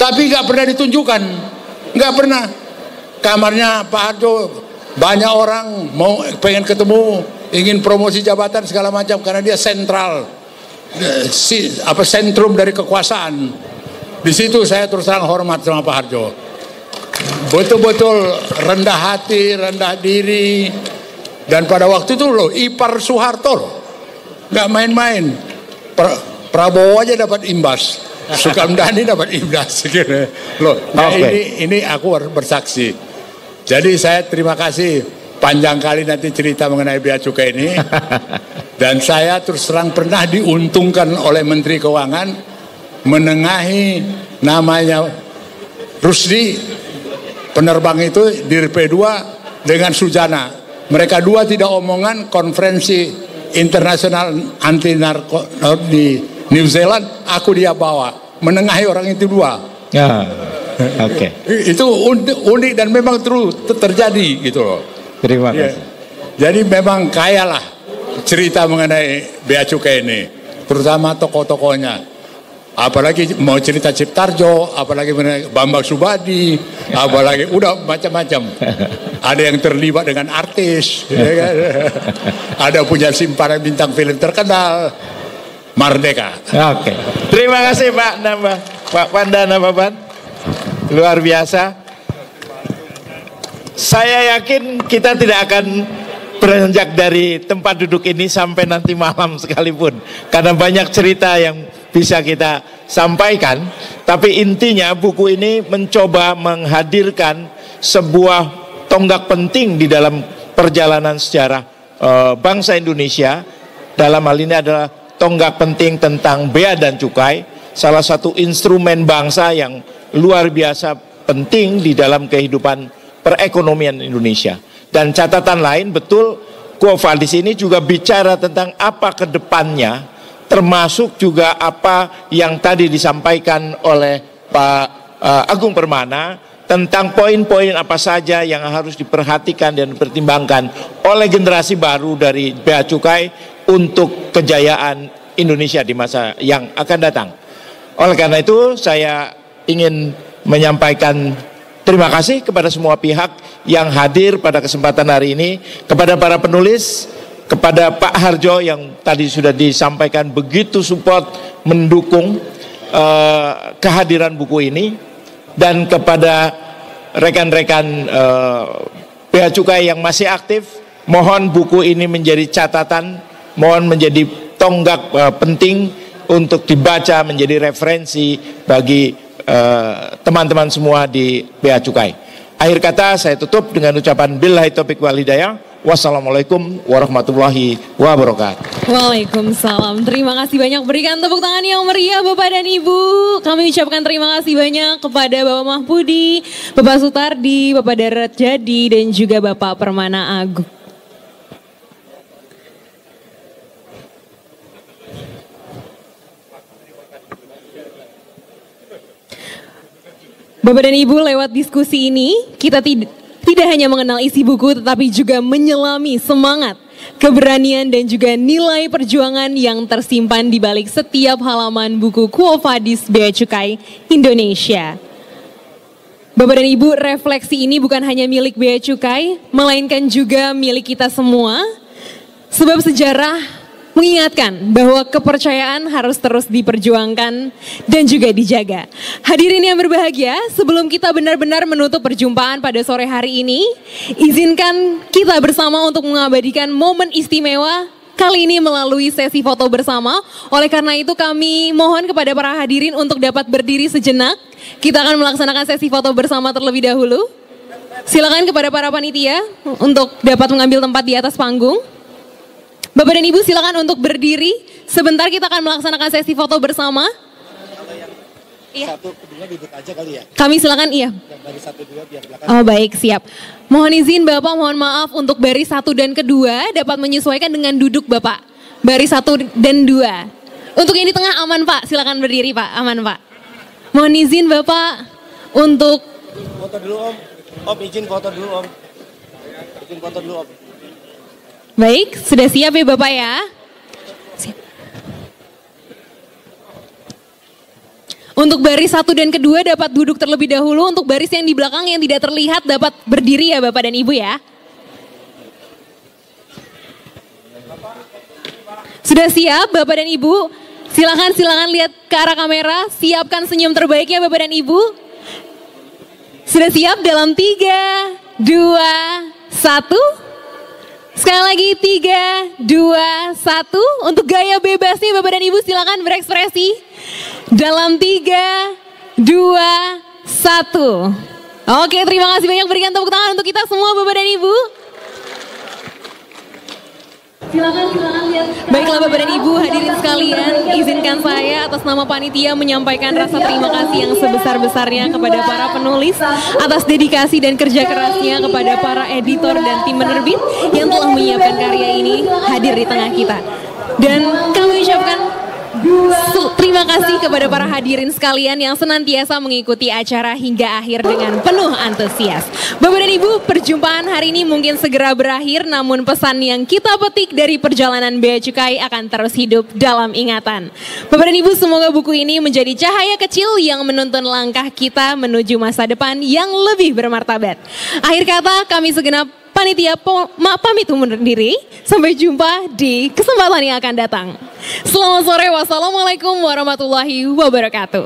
Tapi nggak pernah ditunjukkan, nggak pernah. Kamarnya Pak Harjo banyak orang mau pengen ketemu, ingin promosi jabatan segala macam karena dia sentral, sentrum dari kekuasaan. Di situ saya terus terang hormat sama Pak Harjo. Betul-betul rendah hati, rendah diri. Dan pada waktu itu loh, ipar Soeharto loh, nggak main-main. Prabowo aja dapat imbas, Sukamdhani dapat imbas gitu. Loh, nah ini aku harus bersaksi. Jadi saya terima kasih, panjang kali nanti cerita mengenai Bea Cukai ini. Dan saya terus terang pernah diuntungkan oleh Menteri Keuangan menengahi namanya Rusdi, penerbang itu di P2 dengan Sujana. Mereka dua tidak omongan, konferensi internasional anti narko di New Zealand, aku dia bawa menengahi orang itu dua. Ya, oke. Itu unik dan memang terjadi gitu loh. Terima kasih. Jadi memang kayalah cerita mengenai Bea Cukai ini, terutama tokoh-tokohnya. Apalagi mau cerita Ciptarjo, apalagi Bambang Subadi, apalagi udah macam-macam. Ada yang terlibat dengan artis, ya kan? Ada punya simpanan bintang film terkenal, Mardeka. Oke. Terima kasih Pak Panda Nababan, luar biasa. Saya yakin kita tidak akan beranjak dari tempat duduk ini sampai nanti malam sekalipun, karena banyak cerita yang bisa kita sampaikan. Tapi intinya buku ini mencoba menghadirkan sebuah tonggak penting di dalam perjalanan sejarah bangsa Indonesia. Dalam hal ini adalah tonggak penting tentang bea dan cukai, salah satu instrumen bangsa yang luar biasa penting di dalam kehidupan perekonomian Indonesia. Dan catatan lain, betul, Quo Vadis ini juga bicara tentang apa ke depannya, termasuk juga apa yang tadi disampaikan oleh Pak Agung Permana tentang poin-poin apa saja yang harus diperhatikan dan dipertimbangkan oleh generasi baru dari Bea Cukai untuk kejayaan Indonesia di masa yang akan datang. Oleh karena itu saya ingin menyampaikan terima kasih kepada semua pihak yang hadir pada kesempatan hari ini, kepada para penulis, kepada Pak Harjo yang tadi sudah disampaikan begitu support, mendukung kehadiran buku ini, dan kepada rekan-rekan Bea Cukai yang masih aktif, mohon buku ini menjadi catatan, mohon menjadi tonggak penting untuk dibaca, menjadi referensi bagi teman-teman semua di Bea Cukai. Akhir kata saya tutup dengan ucapan billahi taufiq wal hidayah. Wassalamualaikum warahmatullahi wabarakatuh. Waalaikumsalam. Terima kasih banyak. Berikan tepuk tangan yang meriah Bapak dan Ibu. Kami ucapkan terima kasih banyak kepada Bapak Mahpudi, Bapak Sutardi, Bapak Darat Jadi, dan juga Bapak Permana Agung. Bapak dan Ibu, lewat diskusi ini kita tidak hanya mengenal isi buku, tetapi juga menyelami semangat keberanian dan juga nilai perjuangan yang tersimpan di balik setiap halaman buku Quo Vadis Bea Cukai Indonesia. Bapak dan Ibu, refleksi ini bukan hanya milik Bea Cukai, melainkan juga milik kita semua. Sebab sejarah mengingatkan bahwa kepercayaan harus terus diperjuangkan dan juga dijaga. Hadirin yang berbahagia, sebelum kita benar-benar menutup perjumpaan pada sore hari ini, izinkan kita bersama untuk mengabadikan momen istimewa kali ini melalui sesi foto bersama. Oleh karena itu kami mohon kepada para hadirin untuk dapat berdiri sejenak. Kita akan melaksanakan sesi foto bersama terlebih dahulu. Silakan kepada para panitia untuk dapat mengambil tempat di atas panggung. Bapak dan Ibu silakan untuk berdiri. Sebentar kita akan melaksanakan sesi foto bersama. Iya. Satu, kedua duduk aja kali ya. Kami silakan iya. Baris 1, 2 biar belakang. Oh baik, siap. Mohon izin Bapak, mohon maaf untuk baris 1 dan kedua dapat menyesuaikan dengan duduk Bapak. Baris 1 dan 2. Untuk yang di tengah aman Pak, silakan berdiri Pak, aman Pak. Mohon izin Bapak untuk Foto dulu Om. Om izin foto dulu Om. Izin foto dulu Om. baik, sudah siap ya Bapak ya? Siap. Untuk baris 1 dan kedua dapat duduk terlebih dahulu. Untuk baris yang di belakang yang tidak terlihat dapat berdiri ya Bapak dan Ibu ya. Sudah siap Bapak dan Ibu? Silakan lihat ke arah kamera. Siapkan senyum terbaiknya Bapak dan Ibu. Sudah siap dalam 3, 2, 1. Sekali lagi 3, 2, 1. Untuk gaya bebasnya Bapak dan Ibu silakan berekspresi. Dalam 3, 2, 1. Oke, terima kasih banyak, berikan tepuk tangan untuk kita semua Bapak dan Ibu. Silakan lihat. Baiklah Bapak dan Ibu, hadirin sekalian, izinkan saya atas nama panitia menyampaikan rasa terima kasih yang sebesar-besarnya kepada para penulis atas dedikasi dan kerja kerasnya, kepada para editor dan tim penerbit yang telah menyiapkan karya ini hadir di tengah kita. Dan kami ucapkan terima kasih kepada para hadirin sekalian yang senantiasa mengikuti acara hingga akhir dengan penuh antusias. Bapak dan Ibu, perjumpaan hari ini mungkin segera berakhir, namun pesan yang kita petik dari perjalanan Bea Cukai akan terus hidup dalam ingatan. Bapak dan Ibu, semoga buku ini menjadi cahaya kecil yang menuntun langkah kita menuju masa depan yang lebih bermartabat. Akhir kata, kami segenap panitia pamit undur diri. Sampai jumpa di kesempatan yang akan datang. Selamat sore, wassalamualaikum warahmatullahi wabarakatuh.